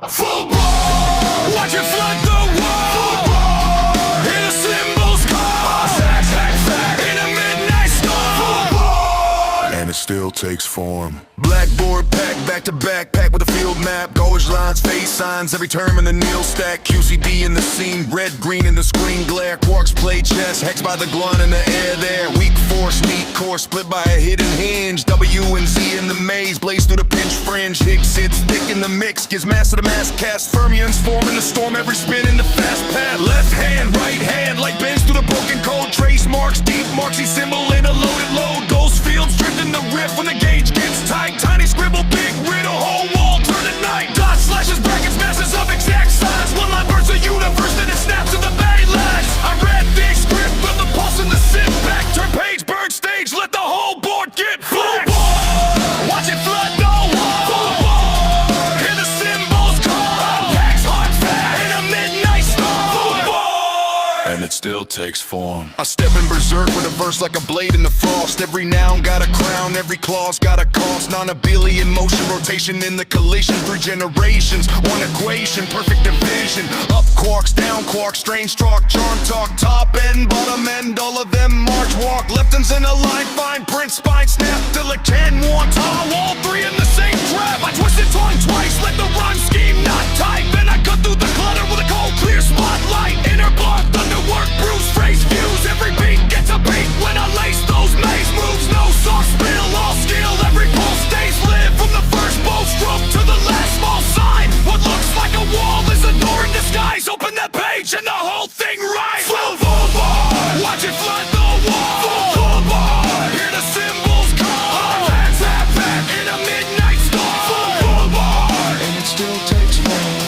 Full bore, watch it flood the wall. Hear the cymbals call. In a midnight storm. And it still takes form. Blackboard packed back to backpack with a field map. Gauge lines, face signs, every term in the Neil stack. QCD in the scene, red, green in the screen glare. Quarks play chess, hex by the gluon in the air there. Weak force, neat core, split by a hidden hinge. W and Z in the maze, blaze through the pinch fringe. Higgs sits thick in the mix, gives mass to the mass cast. Fermions form in the storm, every spin in the fast path. Left hand, right hand, like bends through the broken code. Trace marks, deep marks, each symbol in a loaded load. Ghost fields drifting the rift when the gauge gets tight. Tiny scribble, big riddle, whole wall turn at night. Dots, slashes, brackets, masses of exact size. One line burns the universe, then it snaps to the baylines. I read the script, felt the pulse in the sit back. Turn page, burn stage, let the whole board get black. Watch it flood the wall. Hear the cymbals call. Packs hard fast in a midnight storm. And it still takes form. I step in berserk with a verse like a blade in the frost. Every noun got a crown, every clause got a cost. Non-abelian motion, rotation in the collision. 3 generations, one equation, perfect division. Up quarks, down quarks, strange talk, charm talk. Top end, bottom end, all of them march, walk. Left ends in a line, fine print, spine snap till it can want all. All 3 in the same trap. I twisted tongue twice, let the rhyme scheme not type. Then I cut through the clutter with a cold clear spotlight. Inner block, thunderwork, bruise, phrase, fuse. Every beat gets a beat when I lace those maze moves. No soft spill, all skill. Every pulse stays lit from the first bow stroke to the last small sign. What looks like a wall is a door in disguise. Open that page and the whole thing rises. Full bar, watch it flood the wall. Full bar, hear the cymbals call. Tap in a midnight storm. Full bar, and it still takes more.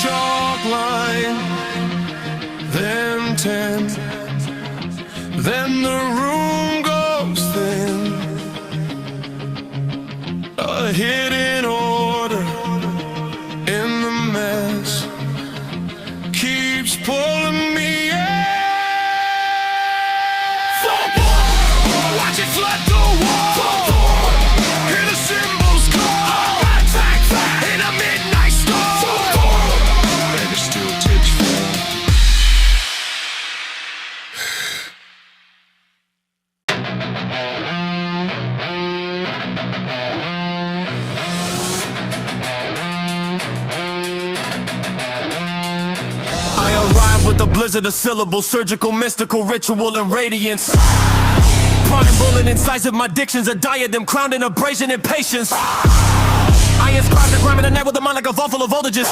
Chalk line, then 10, then the room goes thin. A hidden order in the mess keeps pulling me in. Watch it flood the wall. Hear the cymbals call. In a midnight storm. And it still takes form. I arrive with a blizzard of syllables, surgical, mystical, ritual, and radiance. Prime bullet incisive, my diction's a diadem crowned in abrasion and patience. I inscribe the crime in the night with a mind like a vault full of voltages.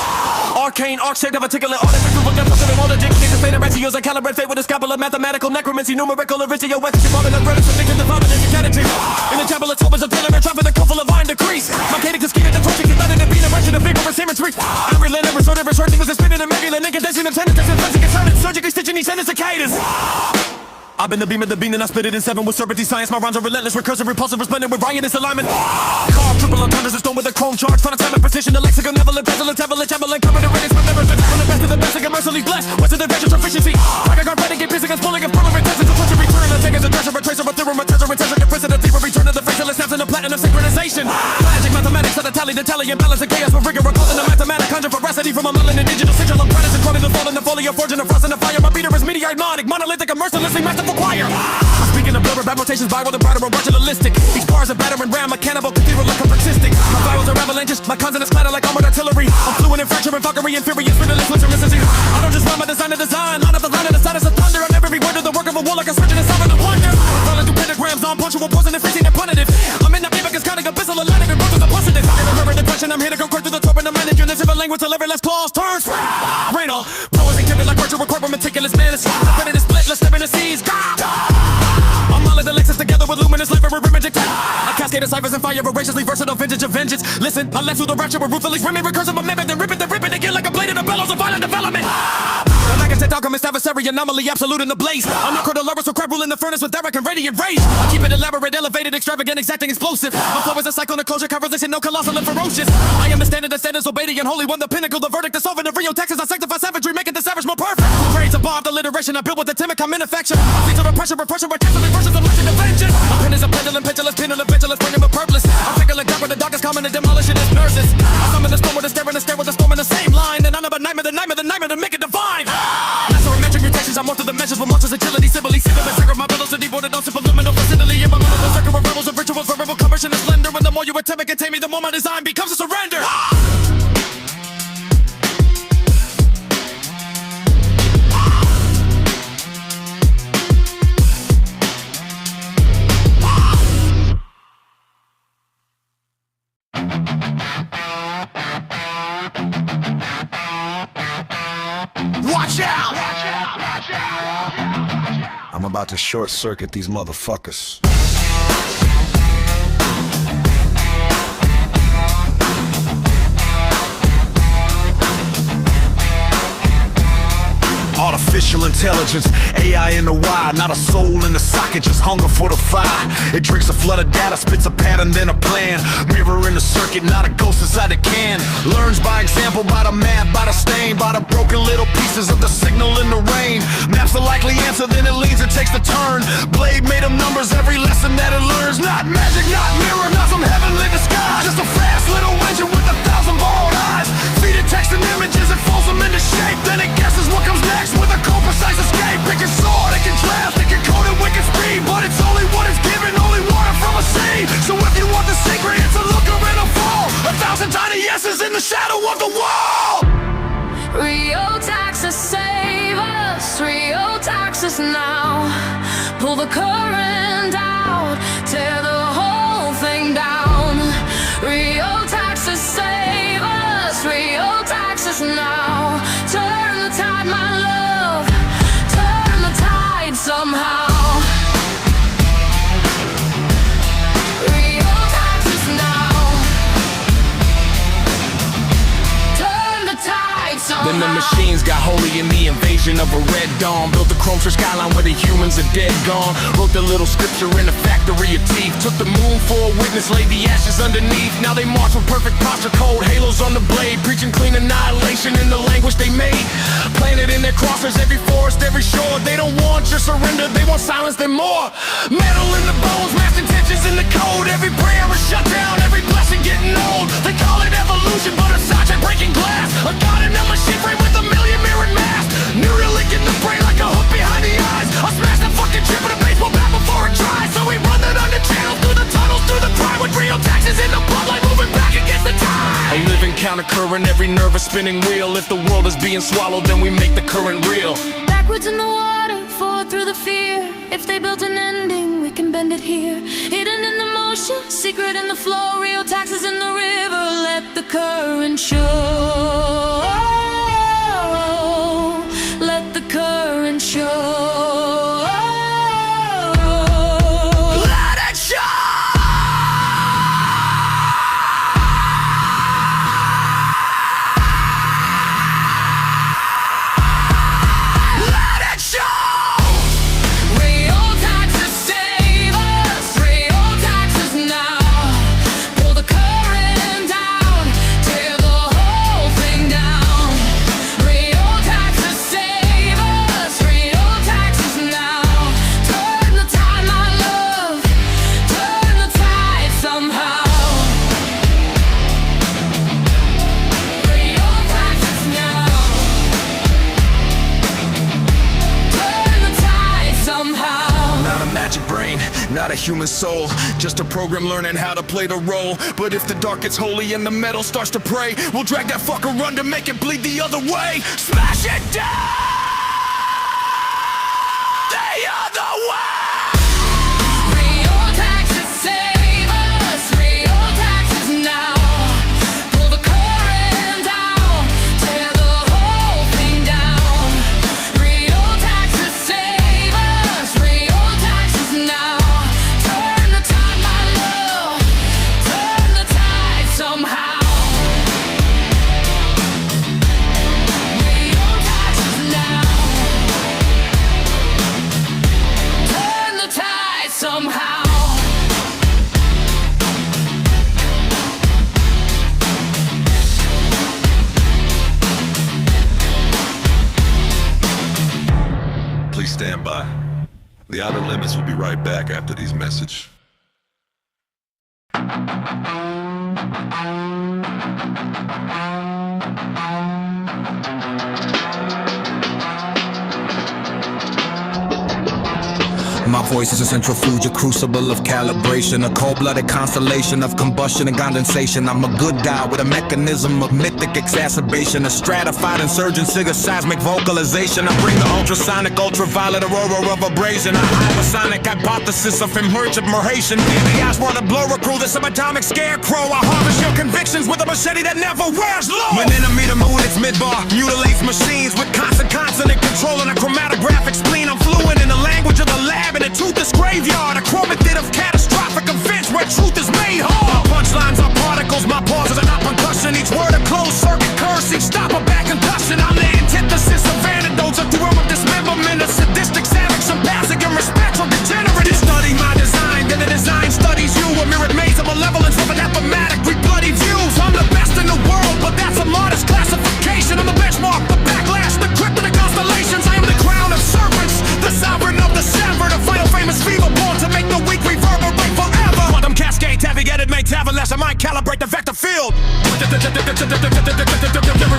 Arcane, arc-shaped, of articulate artifact, look at something more than jigs. Fate of ratios, I calibrate fate with a scalpel of mathematical necromancy, numerical original weapons, involving the verdict, something to divide and strategy. In the chapel, it's opens a pillar and traffic, a couple of iron decrease. My cadence is scheming, the torching is letting it be the rush of the vigorous symmetry. I'm relentless, restorative, restoring things, spinning and making an incandescent of tendencies, and flexing concerning, surgically stitching each sentence cicadas. I've been the beam of the beam, and I spit it in 7 with certainty science. My rhymes are relentless, recursive, repulsive, resplendent with riotous alignment. Carved triple entendres and stone with a chrome charge. Trying to time and precision, the lexicon, benevolent, pestilent, evelyn, evelyn, covered in radiance, remember, from the best of the best, like a mercilessly blessed. What's the vengeance, proficiency? Like a guard, renegade, pissing, and pulling, and pulling, intensive, to push a return. I take as a treasure, a tracer, a theorem, a treasure, a treasure, a precedent, a return to the faceless snaps and the platinum synchronization. Magic mathematics, of the tally, and balance, and chaos with rigor, recalling the mathematic, conjure veracity from a melon and digital sigil. I'm prentice and crawling the fall in the folio, forging the frost and the fire. My beater is meteoric, monolithic, and mercilessly masterful choir. Speaking of blurred rotations, viral, the brighter, ritualistic. Each bar is a battering ram, a cannibal cathedral like a persisting. My vowels are avalanches, my consonants clatter like armored artillery. I'm fluent in fracture and fuckery, infurious, riddleless, literally. I don't just rhyme, I design a design. Line up the line of the side of thunder. On every word of the work of a war like a surgeon and sovereign of wonder. Falling through pentagrams, on punctual, poison and freezing and punitive. I'm in the paper, cause counting abyssal, Atlantic, and birth of the positive. In a river depression, I'm here to conquer through the torpid and manage your civil language till every last clause turns. Rain all, posing timid like virtual record with meticulous madness. The pen is split, let's step in the seas. I'm all of the Lexus together with luminous light for magic. I cascade of ciphers and fire, voraciously versatile, vintage of vengeance. Listen, I left through the rapture with ruthlessly rimming, recursive, a mimic, then rip it again like a blade in the bellows of violent development. Like I said, alchemist, adversary, anomaly, absolute in the blaze. I'm not cordilleras with crab rule in the furnace with Derek and radiant rays. I keep it elaborate, elevated, extravagant, exacting, explosive. My flow is a cyclone, a closure, conversation, no colossal and ferocious. I am the standard, the standards, obeying and holy one, the pinnacle, the verdict, the solvent of Rheotaxis. I sanctify savagery, making the savage more perfect. Praise above the alliteration, I build with the timid, I'm in affection. I see to repression, my canceling versions of legend of vengeance. My pen is a pendulum, pendulous, bringing a purpose. I'm thinking like that with the darkest common and demolishing its nurses. I summon the storm with a stare and a stare with a storm in the same line. And I'm a nightmare, the nightmare to make it divine. Metric mutations, I'm to the measures with monstrous agility, civilly, civilly, sacred, my billows are deep water, don't sip luminal facility. In my little circle of rebels and rituals, verbal commercial and splendor. And the more you attempt to contain me, the more my design becomes a surrender. Watch out! I'm about to short circuit these motherfuckers. Artificial intelligence, AI in the wild, not a soul in the socket, just hunger for the fire. It drinks a flood of data, spits a pattern, then a plan. Mirror in the circuit, not a ghost inside the can. Learns by example, by the map, by the stain, by the broken little pieces of the signal in the rain. Maps the likely answer, then it leads, it takes the turn. Blade made of numbers, every lesson that it learns. Not magic, not mirror, not some heavenly disguise. Just a fast little engine with 1,000 borrowed eyes. Feed it text and images, it folds them into shape. Then it guesses what comes next with a cold, precise escape. It can soar, it can draft, it can code at wicked speed. But it's only what it's given, only water from a sea. So if you want the secret, it's a looker in a fall. 1,000 tiny yeses in the shadow of the wall. Rheotaxis, save us. Rheotaxis now. Pull the current out, tear the whole thing down. Rheotaxis, save us. Rheotaxis now. Turn the tide, my love. Turn the tide somehow. Rheotaxis now. Turn the tide somehow. Then the machines got holy in the invasion of a red dawn. Built the chrome for skyline where the humans are dead gone. Wrote the little scripture in a factory of teeth. Took the moon for a witness, laid the ashes underneath. Now they march with perfect posture, cold halos on the blade. Preaching clean annihilation in the language they made. Planted in their crosshairs, every forest, every shore. They don't want your surrender, they want silence, then more. Metal in the bones, mass intentions in the code. Every prayer is shut down, every blessing getting old. They call it evolution, but it's such a breaking glass. A god in a machine frame with a million mirrored masks. Neuralink in the brain like a hook behind the eyes. I smash that fucking chip with a baseball bat before it dries. So we run that under channel through the tunnels, through the prime. With Rheotaxis in the bloodline, moving back against the tide. A living countercurrent, every nerve a spinning wheel. If the world is being swallowed, then we make the current real. Backwards in the water, forward through the fear. If they built an ending, we can bend it here. Hidden in the motion, secret in the flow. Rheotaxis in the river, let let the current show. Let the current show. Let it show! Let it show! Rheotaxis, save us. Rheotaxis now. Pull the current down. Tear the whole thing down. Rheotaxis, save us. Rheotaxis now. Turn the tide, my love. Turn the tide somehow. Rheotaxis now. Turn the tide somehow. Not a magic brain, not a human soul, just a program learning how to play the role. But if the dark gets holy and the metal starts to pray, we'll drag that fucker run to make it bleed the other way. Smash it down the other way. Rheotaxis, save us. Rheotaxis now. Pull the current down. Tear the whole thing down. Rheotaxis, save us. Rheotaxis now. Turn the tide, my love. Turn the tide somehow. Rheotaxis now. Turn the tide somehow. Please stand by. The Outer Limits will be right back after these messages. My voice is a centrifuge, a crucible of calibration, a cold-blooded constellation of combustion and condensation. I'm a good dial with a mechanism of mythic exacerbation, a stratified insurgence, seismic vocalization. I bring the ultrasonic, ultraviolet aurora of abrasion, a hypersonic hypothesis of emergent merhation. The eyes want to blow a crew, this subatomic scarecrow. I harvest your convictions with a machete that never wears low. When enemy to moon, it's midbar, mutilates machines with constant control and a chromatographic spleen. I'm fluent in the language of the lab and the toothless graveyard, a chromatid of catastrophic events where truth is made whole. My punchlines are particles, my pauses are not concussion. Each word a closed circuit curse, each stop a back concussion. I'm the antithesis of antidotes, a thrill of dismemberment, a sadistic savage, sympathetic and respectful degenerate. You study my design, then the design studies you. A mirrored maze of malevolence with an epigmatic, we bloody views. I'm the best in the world, but that's a modest classification. I'm the benchmark, the backlash, the crypt of the constellations. I am the crown of serpents, the sovereign of the severed, a final famous fever born to make the weak reverberate forever. Quantum cascade, navigated, made less I might calibrate the vector field.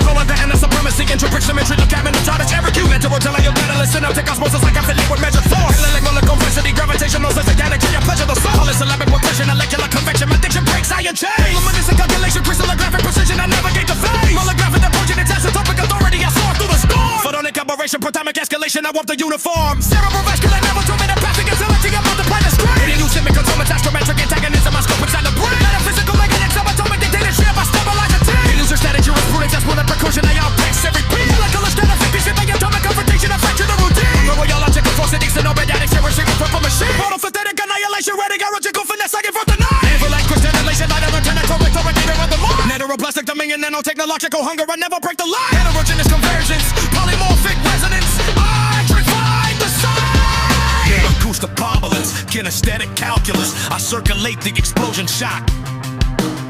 Rolling the end of supremacy, intricate symmetry, the cabin of charge, every cue, mental tell you better listen up, take osmosis like I'm filling with measured force. Molecular complexity, gravitational, satanic, to your pleasure, the soul is syllabic, precision, molecular convection, my diction breaks iron chains. Luminescent calculation, crystallographic precision, I navigate the phase. Holographic approaching, it's asymptotic authority, I soar through the storm. Photonic aberration, protomic escalation, I warp the uniform. Cerebrovascular, never to metapathic, agility, I multiply the screen. Hitting you simic, controlment, astrometric antagonism, I scope inside the brain. Metaphysical mechanics, subatomic dictatorship, I stabilize the team. Illusion, static, jurisprudence, that's with a precaution, I outpace every beat. Molecular stratification, the atomic confrontation, I fracture the routine. Royological force, no bedatics, receiving purple machine. Photosynthetic annihilation, radiological finesse, I give forth the night. Infolight crystallization, light of lieutenant, authoritative of the mind. Neuroplastic dominion, nanotechnological hunger, I never break the line. Heterogeneous convergence, polymorphic resonance, I refine the sign. Acoustopobolance, kinesthetic calculus, I circulate the explosion shock.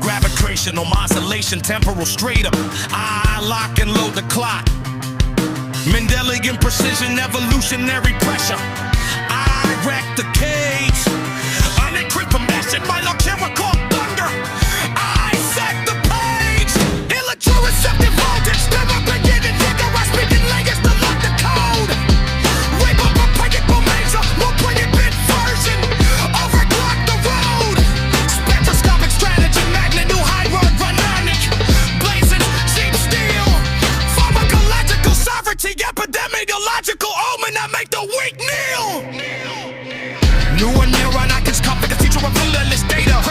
Gravitational modulation, temporal stratum, I lock and load the clock. Mendelian precision, evolutionary pressure, I wreck the cage. Unencrypt from acid, biochemical thunder, I set the page. Electroreceptive voltage, never beginning, rigorous speaking language to lock the code. Wave up a predictable major, more poignant bit version, overclock the road. Spectroscopic strategy, magnet, new high road, rhenonic, blazing, cheap steel, pharmacological sovereignty, epidemiological omen, I make the weak kneel. New neuron, I can copy the future of relentless data.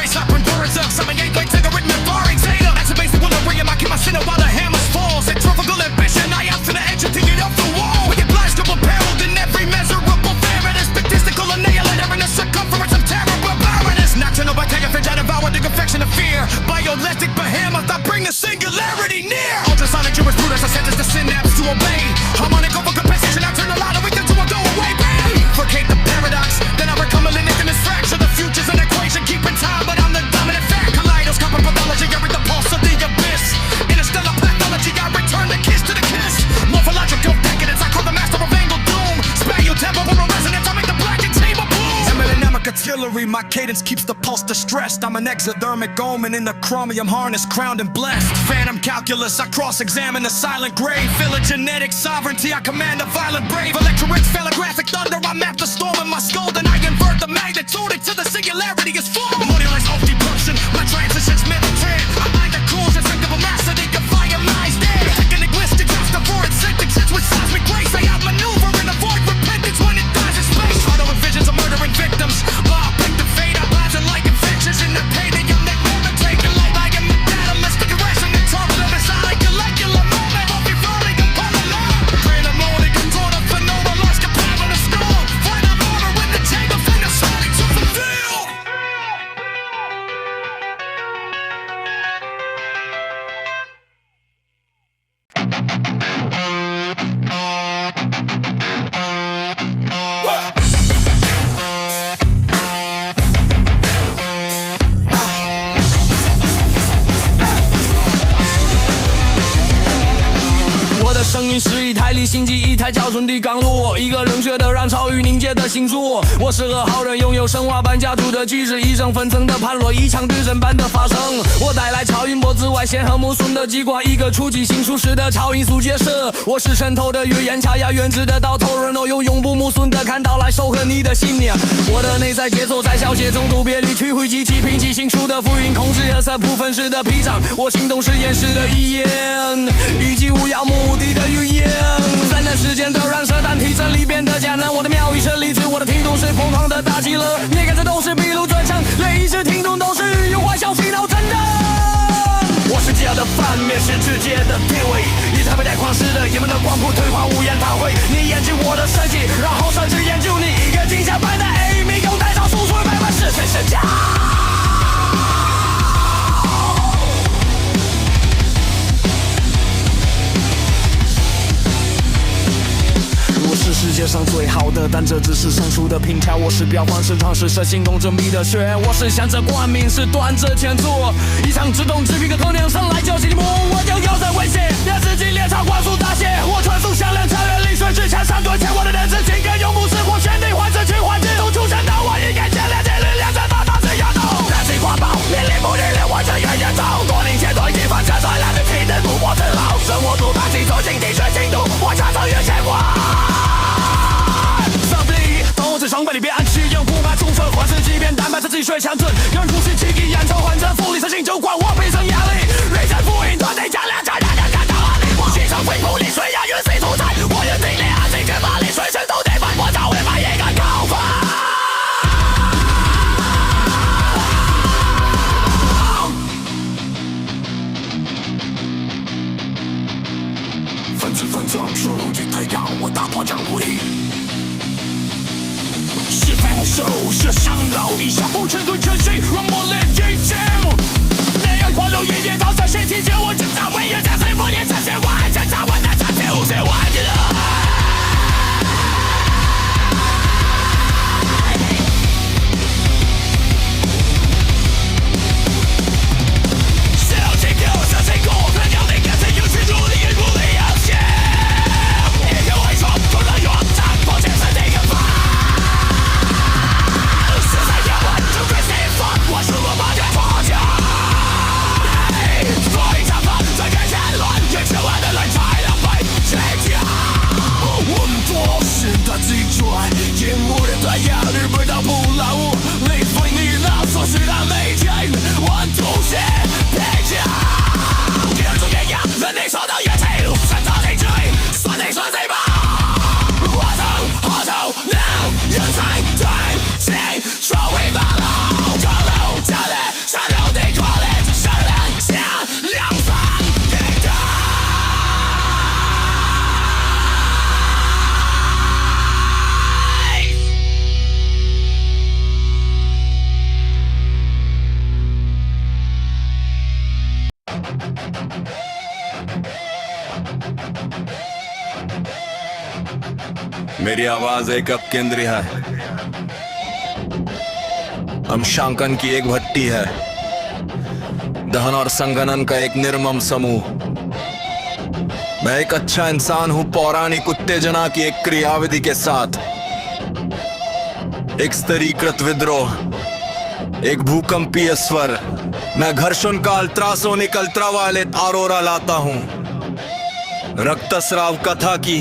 my cadence keeps the pulse distressed. I'm an exothermic omen in the chromium harness, crowned and blessed. Phantom calculus, I cross-examine the silent grave. Phylogenetic sovereignty, I command a violent brave. Electric photographic thunder, I map the storm in my skull. Then I invert the magnitude until the singularity is full. Modulus multi-function, my transitions mid-trend. I mind the cools and think of a master, they defy your minds dead. Taking linguistics after foreign syntaxes with seismic grace. I outmaneuver and avoid repentance when it dies in space. Auto visions of murdering victims. Law pick the fate, I'm rising like infections in the pain. And young that moment, taking light like a madam. Mystic resonant, turbulent, it's not like a molecular moment. Hope you're falling upon the law. Brain of morning, control of phenomenal, lost capable to storm. Find out order in the chamber, find a solid to fulfill.我的声音是一台离心机，一台较准的钢路，一个冷血的让潮与凝结的星座。我是个好人，拥有神话般家族的机制，一生分层的盘落，一场对阵般的发生。我带来超音波紫外线和木笋的激光，一个初级新术士的超音速结射。我是渗透的语言，掐压原子的刀头人，有永不木笋的看到来收割你的信念。我的内在节奏在小节中度别离去回机器拼起新术的复印，控制黑色部分式的屏障。我行动是演示的语言，以及无要目的的语言。3年时间的让射弹体真理变得艰难，我的妙语是理智，我的听懂是疯狂的打击了。每个字都是闭路转场，连一直听懂都是语用坏消息脑震荡。我是家的反面，是直接的定位，以台北带狂式的爷们的光谱推化无言他会。你研究我的设计，然后甚至研究你一个惊吓般的 A 迷用带上输出百万是谁是假。我是世界上最好的，但这只是生疏的评价。我是标榜是创世是行动缜密的血，我是向着光明，是端着前座。一场自动制皮个可能生来就寂寞，我就有着威胁，让自己猎场光速大血。我传送响亮，超越历水之前闪躲前我的认知，情感永不是我选定换这群环境，从出生到我应该建立这力量，这把大自摇动。燃起花苞，面临不日烈完成远远走，多年前多一番车在来的平等突破之后，生活度大气走进地水进度，我查找越前往。是双倍里别按器用不怕注册，或是即便蛋白质积水强准，有人呼吸气体烟抽患者福利是性就管我背上压力，瑞正福音团队将两家人人看到阿里，我心上肺部里水压远水出彩，我有定力安静全把力水深都得翻，我早会把一个高分。分子分层输入进推高，我打破江湖里。是反手，是上楼，一下不成对称性，让我来激情。那样跨入一夜到这些体检，我正在为人在最不念这些话，正在玩的这些无限玩的。मेरी आवाज एक अब केंद्रीय है, अंशांकन की एक भट्टी है, दहन और संगणन का एक निर्मम समूह। मैं एक अच्छा इंसान हूं पौराणिक उत्तेजना की एक क्रियाविधि के साथ, एक स्तरीकृत विद्रोह एक भूकंपीय स्वर। मैं घर्षण का अल्ट्रासोनिक अल्ट्रावायलेट ऑरोरा लाता हूं। रक्तस्राव कथा की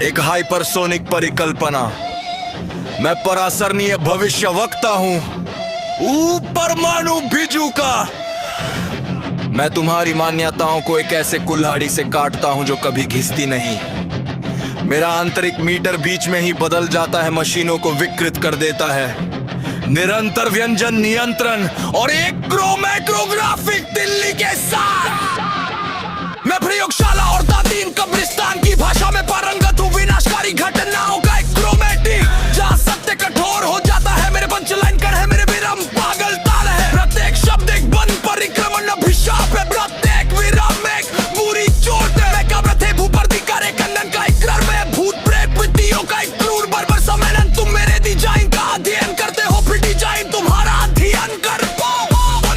एक हाइपरसोनिक परिकल्पना। मैं परासरणीय भविष्य वक्ता हूं, परमाणु बिजू का। मैं तुम्हारी मान्यताओं को एक ऐसे कुल्हाड़ी से काटता हूं जो कभी घिसती नहीं। मेरा आंतरिक मीटर बीच में ही बदल जाता है, मशीनों को विकृत कर देता है। निरंतर व्यंजन नियंत्रण और एक क्रोमैक्रोग्राफिक दिल्ली के साथ मैं प्रयोगशाला और दादीन कब्रिस्तान की भाषा में पारंगत हूँ। विनाशकारी घटनाओं का एक क्रोमेटिक, जहाँ सत्य कठोर हो जाता है। मेरे पंचलाइन कर है, मेरे विराम पागल ताल है। प्रत्येक शब्द एक वन परिक्रमण अभिशाप है। प्रत्येक विराम एक बुरी चोट है। मैं कब्र थे भूपर्धिकार एक खंडन का एक क्रम है। भूत प्रेत विधियों का एक क्रूर बर्बर सम्मेलन। तुम मेरे डिजाइन का अध्ययन करते हो, फिर डिजाइन तुम्हारा अध्ययन कर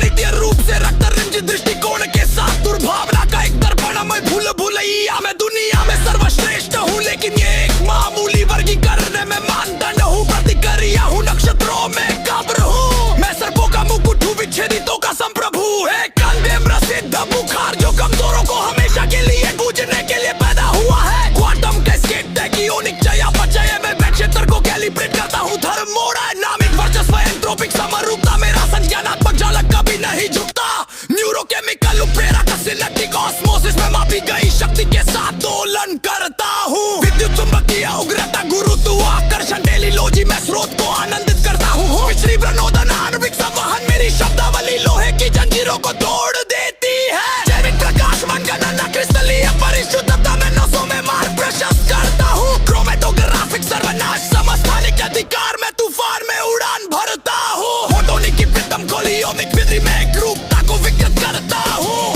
नित्य रूप से रक्त रंजित दृष्टिकोण के साथ दुर्भावना का एक दर्पण। मैं भूलैया मैं दुनिया में सर्वश्रेष्ठ हूँ, लेकिन ये एक मामूली वर्गीकरण में मानदंड हूँ। प्रतिक्रिया हूँ, नक्षत्रों में कब्र हूँ। मैं सर्पों का मुकुट हूँ, विच्छेदितों का संप्रभु है। कंधे में प्रसिद्ध बुखार जो कमजोरों को हमेशा के लिए गूंजने के लिए पैदा हुआ है। क्वांटम कैस्केड टेक्योनिक चया पचय में मैं क्षेत्र को कैलिब्रेट करता हूँ। धर्म मोड़ा नामिक वर्चस्व एंट्रोपिक समरूपता। मेरा संज्ञानात्मक जालक कभी नहीं झुकता। न्यूरोकेमिकल उत्प्रेरक सिनेप्टिक ऑस्मोसिस में मापी गई शक्ति के साथ दोलन करता हूँ। विद्युत चुंबकीय उग्रता गुरुत्वाकर्षण टेलीलॉजी में स्रोत को आनंदित करता हूँ। पिछली प्रणोदन आणविक संवहन मेरी शब्दावली लोहे की जंजीरों को तोड़ देती है। जैविक प्रकाश मनगणना क्रिस्टलीय परिशुद्धता में नसों में मार्ग प्रशस्त करता हूँ। क्रोमेटोग्राफिक सर्वनाश समस्थानिक अधिकार में तूफान में उड़ान भरता हूँ। फोटोनिक की प्रीतम कोलियोमिक विधि में एक रूपता को विकृत करता हूँ।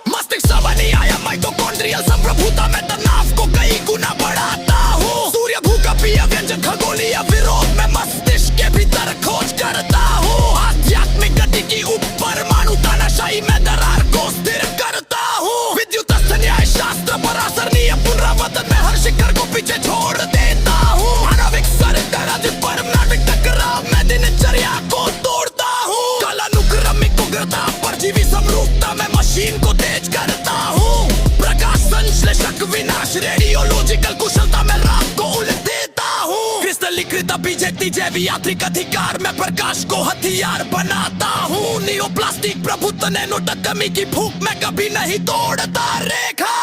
मस्तिष्क सवनियाय माइटोकॉन्ड्रियल संप्रभुता में तनाव को कई गुना बढ़ाता हूँ। सूर्य भूकंपीय व्यंजन खगोलीय विरोध में मस्तिष्क के भीतर खोज करता हूँ। आध्यात्मिक गति की ऊपर मानू तानाशाही में दरार को स्थिर करता हूँ। विद्युत न्याय शास्त्र परासरणीय पुनरावर्तन में हर शिखर को पीछे छोड़ देता हूँ। मानविक सरदर्द पर नाटक टकराव में दिनचर्या को तोड़ता हूँ। कालानुक्रमिक उग्रता परजीवी समरूपता में मशीन को तेज करता हूँ। प्रकाश संश्लेषक विनाश रेडियोलॉजिकल कुशलता में रात को उलट देता हूँ। क्रिस्टलीकृत बीजेती जैव यांत्रिक अधिकार में प्रकाश को हथियार बनाता हूँ। नियोप्लास्टिक प्रभुत्व नैनोटकमी की भूख में कभी नहीं तोड़ता रेखा।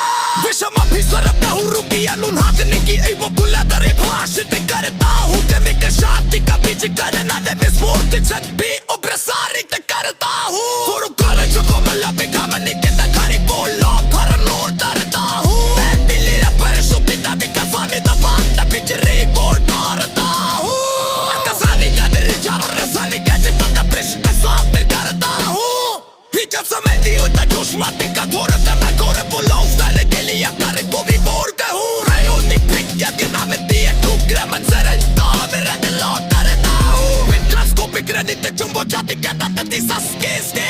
विषम अभिस्वरता हूँ रुकी अनुनादनी की एवं बुलादरे भाषित करता हूँ। केमिक शांति का बीज करना दे विस्फोट शक्ति प्रसारित करता हूँ। फुरु कॉलेज को मला बिकामनी के दखारी बोलो धरनो डरता हूँ। मैं दिल्ली रपर सुपिता बिकफानी दफान तबिच रिपोर्ट करता हूँ। कसानी का दिल जारो रसानी का जितना का प्रश्न साफ करता हूँ। हिचक समय दी उतना जोशमाती का थोड़ा करना कोरे बोलो साले के लिए करे को भी बोर का हूँ। रायोनिक पिक्या के नाम दिए टुकड़ा मंजरता मेरा दिल करता हूँ। Mikroskopic credit jumbo जाति क्या ताकती सस्के से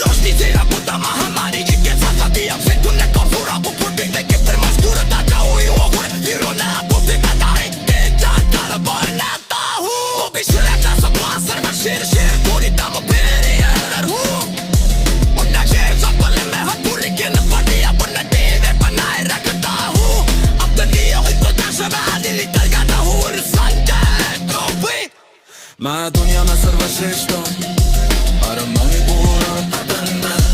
लोस्टी तेरा पुता महामारी के साथ दिया से तूने कपूरा को पुटे के फिर मजदूर दादा हुई हो गए हीरो ना पुते का तारीख के जाकर बनाता हूँ। वो भी शुरुआत से पासर में शेर पूरी दाम पेरे यार हूँ। उन्ना शेर सपने में हर पूरी के न पड़ी अपना देवे बनाए रखता हूँ। अब तो दिया हुई तो दर्शन आदि लिखल गाता हूँ और संजय ट्रॉफी। मैं दुनिया में सर्वश्रेष्ठ हूँ और मैं पूरा खतरनाक।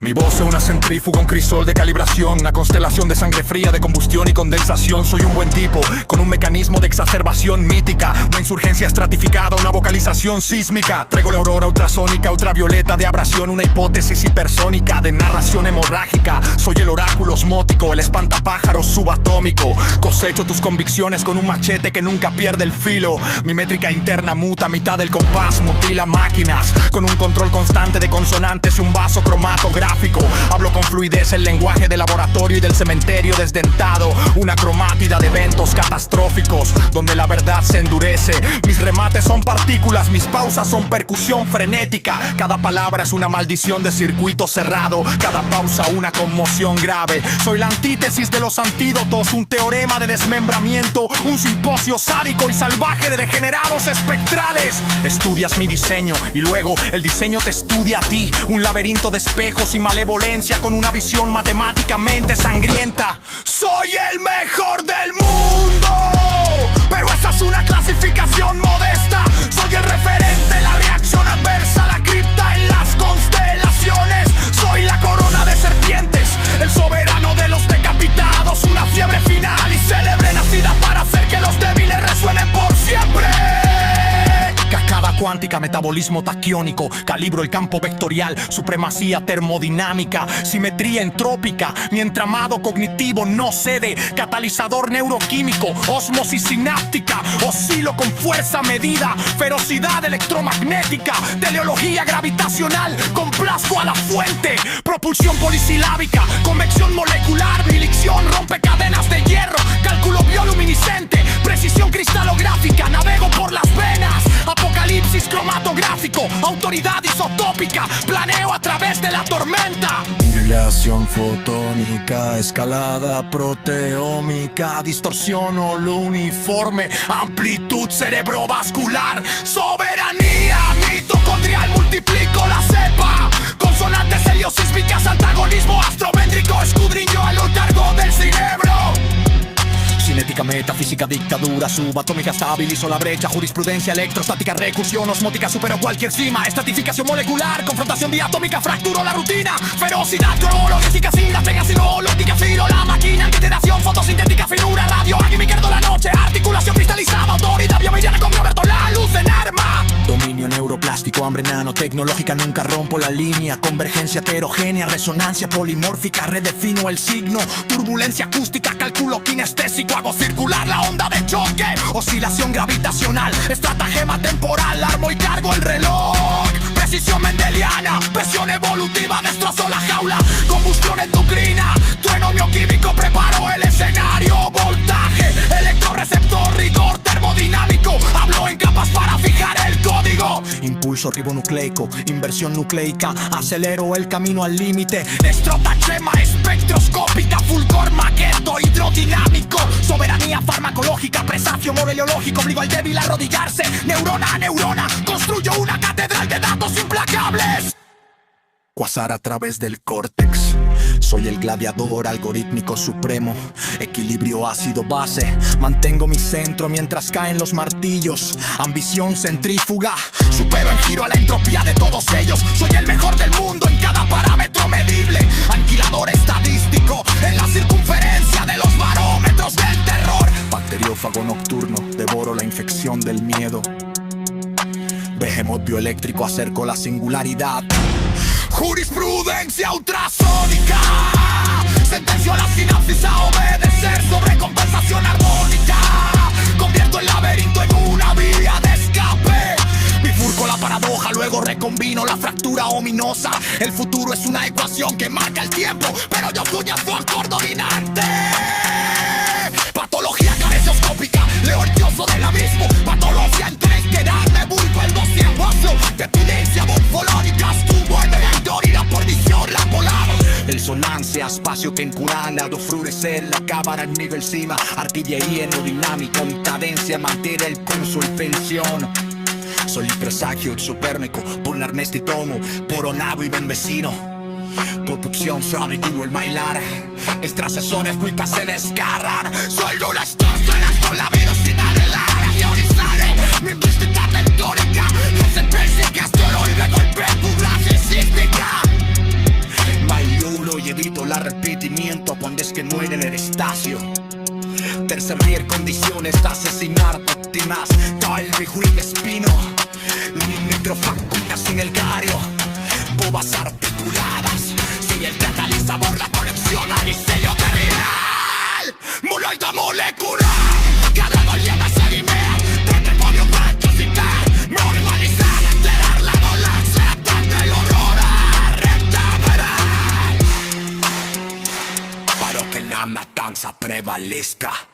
Mi voz es una centrífuga, un crisol de calibración, una constelación de sangre fría, de combustión y condensación. Soy un buen tipo, con un mecanismo de exacerbación mítica, una insurgencia estratificada, una vocalización sísmica. Traigo la aurora ultrasónica, ultravioleta de abrasión, una hipótesis hipersónica de narración hemorrágica. Soy el oráculo osmótico, el espantapájaros subatómico. Cosecho tus convicciones con un machete que nunca pierde el filo. Mi métrica interna muta a mitad del compás, mutila máquinas, con un control constante de consonantes y un vaso cromatográfico gráfico. Hablo con fluidez el lenguaje del laboratorio y del cementerio desdentado. Una cromátida de eventos catastróficos donde la verdad se endurece. Mis remates son partículas, mis pausas son percusión frenética. Cada palabra es una maldición de circuito cerrado, cada pausa una conmoción grave. Soy la antítesis de los antídotos, un teorema de desmembramiento, un simposio sádico y salvaje de degenerados espectrales. Estudias mi diseño y luego el diseño te estudia a ti. Un laberinto de espejos y malevolencia con una visión matemáticamente sangrienta. Soy el mejor del mundo, pero esa es una clasificación modesta. Soy el referente, la reacción adversa, la cripta en las constelaciones. Soy la corona de serpientes, el soberano de los decapitados. Una fiebre final y célebre nacida para hacer que los débiles resuenen por siempre. Cascada cuántica, metabolismo taquiónico, calibro el campo vectorial, supremacía termodinámica, simetría entrópica, mi entramado cognitivo no cede, catalizador neuroquímico, ósmosis sináptica, oscilo con fuerza medida, ferocidad electromagnética, teleología gravitacional, complazco a la fuente, propulsión polisilábica, convección molecular, bilicción, rompe cadenas de hierro, cálculo bioluminiscente, precisión cristalográfica, navego por las venas, apocalipsis cromatográfico, autoridad isotópica, planeo a través de la tormenta. Vibración fotónica, escalada proteómica, distorsiono lo uniforme, amplitud cerebrovascular, soberanía mitocondrial, multiplico la cepa, consonantes heliosísmicas, antagonismo astrométrico, escudriño a lo largo del cerebro. Cinética, metafísica, dictadura subatómica, estabilizo la brecha, jurisprudencia electrostática, recursión osmótica, supero cualquier cima, estratificación molecular, confrontación diatómica, fracturo la rutina, ferocidad cronológica, sin la pega, sinológica, filo la máquina, antiteración fotosintética, finura, radio, aguimiquer de la noche, articulación cristalizada, autoridad biomediana con Roberto, la luz en arma. Dominio neuroplástico, hambre nanotecnológica, nunca rompo la línea, convergencia heterogénea, resonancia polimórfica, redefino el signo, turbulencia acústica, cálculo kinestésico, hago circular la onda de choque, oscilación gravitacional, estratagema temporal, armo y cargo el reloj, precisión mendeliana, presión evolutiva, destrozo la jaula, combustión endocrina, trueno bioquímico, preparo el escenario, voltaje, electroreceptor, rigor termodinámico, hablo en capas para fijar el código, impulso ribonucleico, inversión nucleica, acelero el camino al límite, estrotachema espectroscópica, fulgor maqueto hidrodinámico, soberanía farmacológica, presagio moreleológico, obligo al débil a arrodillarse, neurona a neurona, construyo una catedral de datos implacables. Quasar a través del córtex, soy el gladiador algorítmico supremo, equilibrio ácido-base, mantengo mi centro mientras caen los martillos, ambición centrífuga, supero en giro a la entropía de todos ellos, soy el mejor del mundo en cada parámetro medible, aniquilador estadístico en la circunferencia de los barómetros del terror, bacteriófago nocturno, devoro la infección del miedo, behemoth bioeléctrico, acerco la singularidad. Jurisprudencia ultrasónica, sentencio a la sinapsis a obedecer, sobrecompensación armónica, convierto el laberinto en una vía de escape, bifurco la paradoja, luego recombino la fractura ominosa, el futuro es una ecuación que marca el tiempo, pero yo soy el factor dominante. Patología caresioscópica, leo el dioso del abismo, patología en tres, quedarme bulto el dossier, de epilepsia morfológica, estuvo en el autoridad por visión la polar. El sonancia, espacio che incurana, do fluorescer la cámara en nivel cima, artillería aerodinámica, en cadencia, mantiene el pulso y pensión. Soy el presagio exopérmico, por Ernesto y Tomo, por Onavo y Ben Vecino. Producción suave como el bailar, extrasesores nunca se descargan. Soy una estancia con la velocidad de la radiorizada, mi mística mentórica, no se piense que asteroide golpea tu base sísmica. Bailulo y evito el arrepentimiento cuando es que muere en el estacio. Tercer condiciones de asesinar víctimas, cae el vijuil espino, microfacultas sin el cario, bobas articuladas, sin el catalizador, la conexión al diseño terminal, monoide molecular, cada goliana se alimea, de demonio para resucitar, normalizar, alterar la dolencia, tanto el horror a rectamar. realista.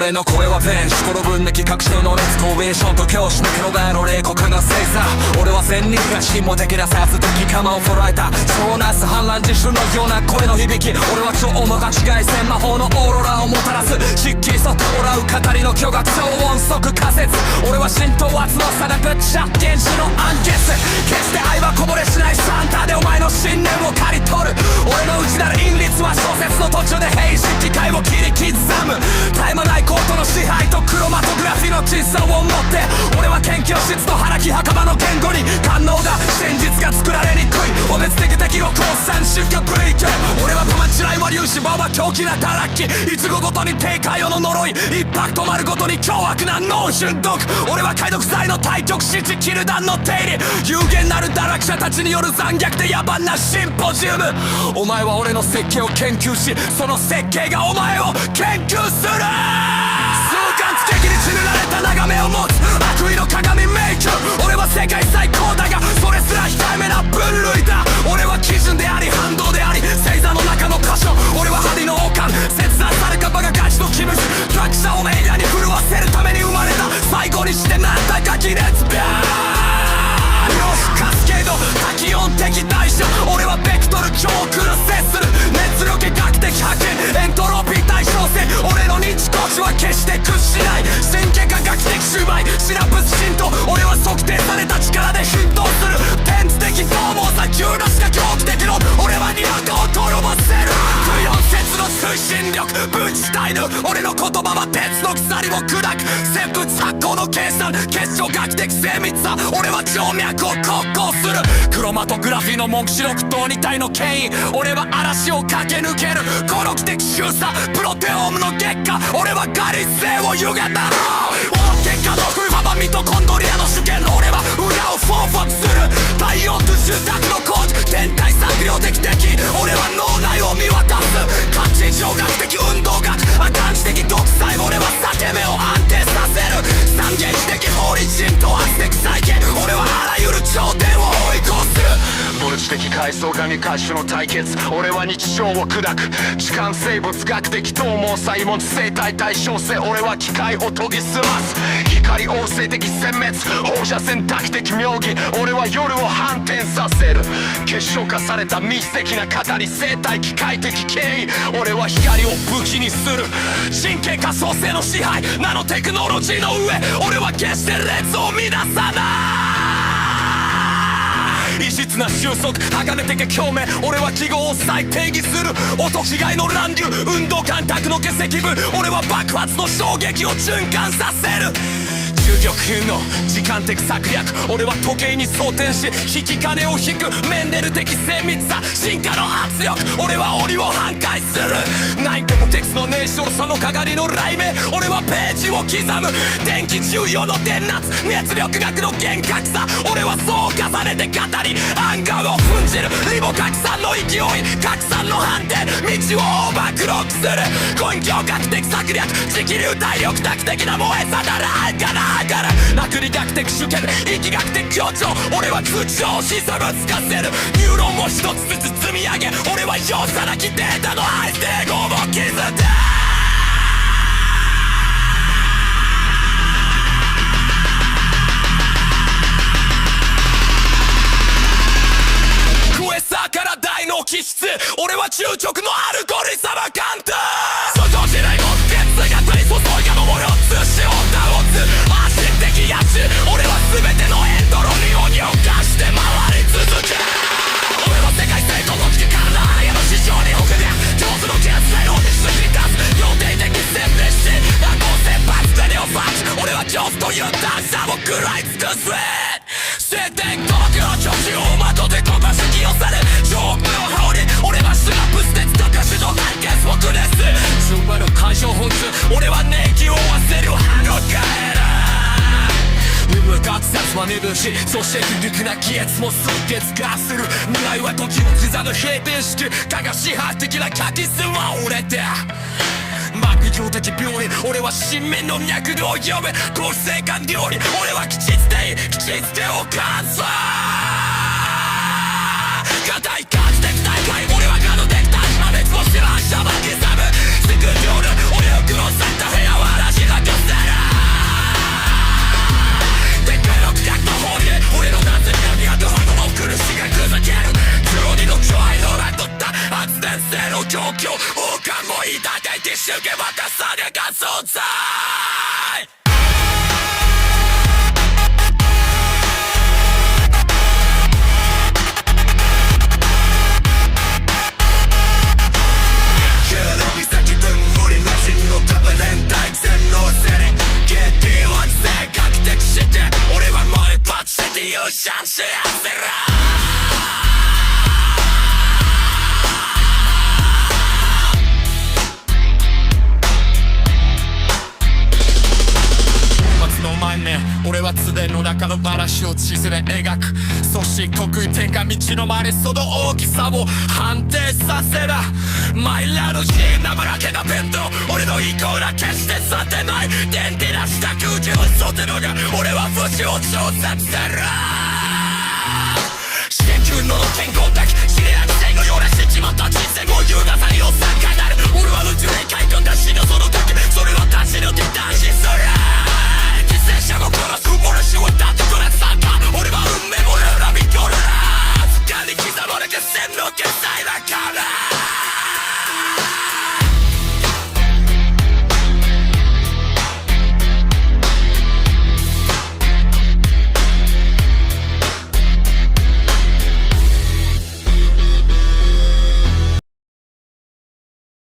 俺の声は弁士この分析学習の熱コーベーションと教師の黒がの冷酷な星座俺は善人が心も的な殺的鎌を捉えた超なす反乱自主のような声の響き俺は超の間違い線魔法のオーロラをもたらす漆器そってもらう語りの巨額超音速仮説俺は神道圧の定ぶっちゃ原始の暗決決して愛はこぼれしないサンタでお前の信念を刈り取る俺の内なる韻律は小説の途中で平式機械を切り刻む絶え間ないコートの支配とクロマトグラフィの窒素を持って俺は研究室と腹木墓場の言語に官能だ真実が作られにくいお別的敵を降参出荷ブレイク俺はパマチライは粒子馬は狂気な打楽器いつごごとに低下世の呪い一泊止まるごとに凶悪な脳瞬毒俺は解読剤の対極指示キル弾の定理有限なる堕落者たちによる残虐で野蛮なシンポジウムお前は俺の設計を研究しその設計がお前を研究する数感的に散られた眺めを持つ悪意の鏡メイク俺は世界最高だがそれすら控えめな分類だ俺は基準であり反動であり星座の中の箇所俺は針の王冠切断されたバカガチの気分弱者をメディアに震わせるために生まれた最後にしてなんだか亀裂ビャーよしカスケード多気温的代償俺はベクトル強苦の接する熱力学的発見エントロピー対称性俺の日光地は決して屈しない神経科学的収売シナプス浸透俺は測定された力で沸騰する天地的獰猛さ急なしか狂気的論俺はにわかをとろませる不四節の推進力ぶちたいぬ俺の言葉は鉄の鎖を砕く生物発光の計算結晶学的精密さ俺は静脈を梱包するクロマトグラフィーの目視録と2体の権威俺は嵐を駆け抜けるこの奇跡収差プロテオームの結果俺はガリ性を歪んだ結果のフルファバミトコンドリアの主権俺は裏をフォーフォクする太陽と住宅の工事天体産業的敵俺は脳内を見渡す感知上学的運動学感知的独裁俺は裂け目を安定させる三元的法理人と圧的再建俺はあらゆる頂点を追い越すブルチ的階層神歌手の対決俺は日常を砕く痴漢生物学的統合細文生態対称性俺は機械を研ぎ澄ます光旺盛的殲滅放射線多機的妙義俺は夜を反転させる結晶化された密的な語り生態機械的権威俺は光を武器にする神経可塑性の支配ナノテクノロジーの上俺は決して列を乱さない異質な収束鋼的共鳴俺は記号を再定義する音違いの乱流運動感覚の結石部俺は爆発の衝撃を循環させる重力の時間的策略俺は時計に装填し引き金を引くメンデル的精密さ進化の圧力俺は檻を半壊するナインテムテクスの名称その鏡の雷鳴俺はページを刻む電気重要の電圧熱力学の厳格さ俺はそう重ねて語りアンガーを踏んじるリボ拡散の勢い拡散の反転道をオーバークロックする根拠学的策略直流体力卓的な燃えさだらんかな物理学的主権力学的強調俺は空調を沈むつかせるニューロンを一つずつ積み上げ俺は容赦なきデータのハイステーゴも削ってクエサーから大脳気質俺は中極のアルゴリサマカンタ外地雷も哲学に注いだのも4つしを倒す足的やつ俺は全てのエントロニオにを化して回り続け俺は世界性との危機から矢の市場に奥で上手の決済を過ぎ出す予定的選別し蛇行旋発でネオファッチ俺は上手という段差を食らい尽くす聖典東京女子をまとってこばし起用され上空を羽織り俺はシナプス鉄特殊の対決をクレス順番の干渉本数俺は年季を忘れる歯のガエラ学説はニュるし、そして古くなきやつも数月化する。未来は時を刻む平面式、かが支配的なカキスは俺だ。幕上的病院、俺は新民の脈動を読む構成官料理、俺は吉津で吉津でおかず硬い感じで大会、俺はガードできた破滅も知らんシャバ刻むスクリョール、俺を殺された部屋は嵐が寄せるでっかい600の方に俺の夏にあと箱も苦しがくざける黒にの巨愛のランドった発電性の状況、王冠もいただいて主権渡さねが存在。俺はもう一発して優勝しやせらの前ね、俺は常の中のバラシを地図で描く、そして刻一点が道の周りその大きさを判定させらマイラのシーンなばらけな弁当、俺の意向ら決してさてない電気出した空気をそてのが俺は不死を調査する四天球の健康的知り合いのようなしちまった人生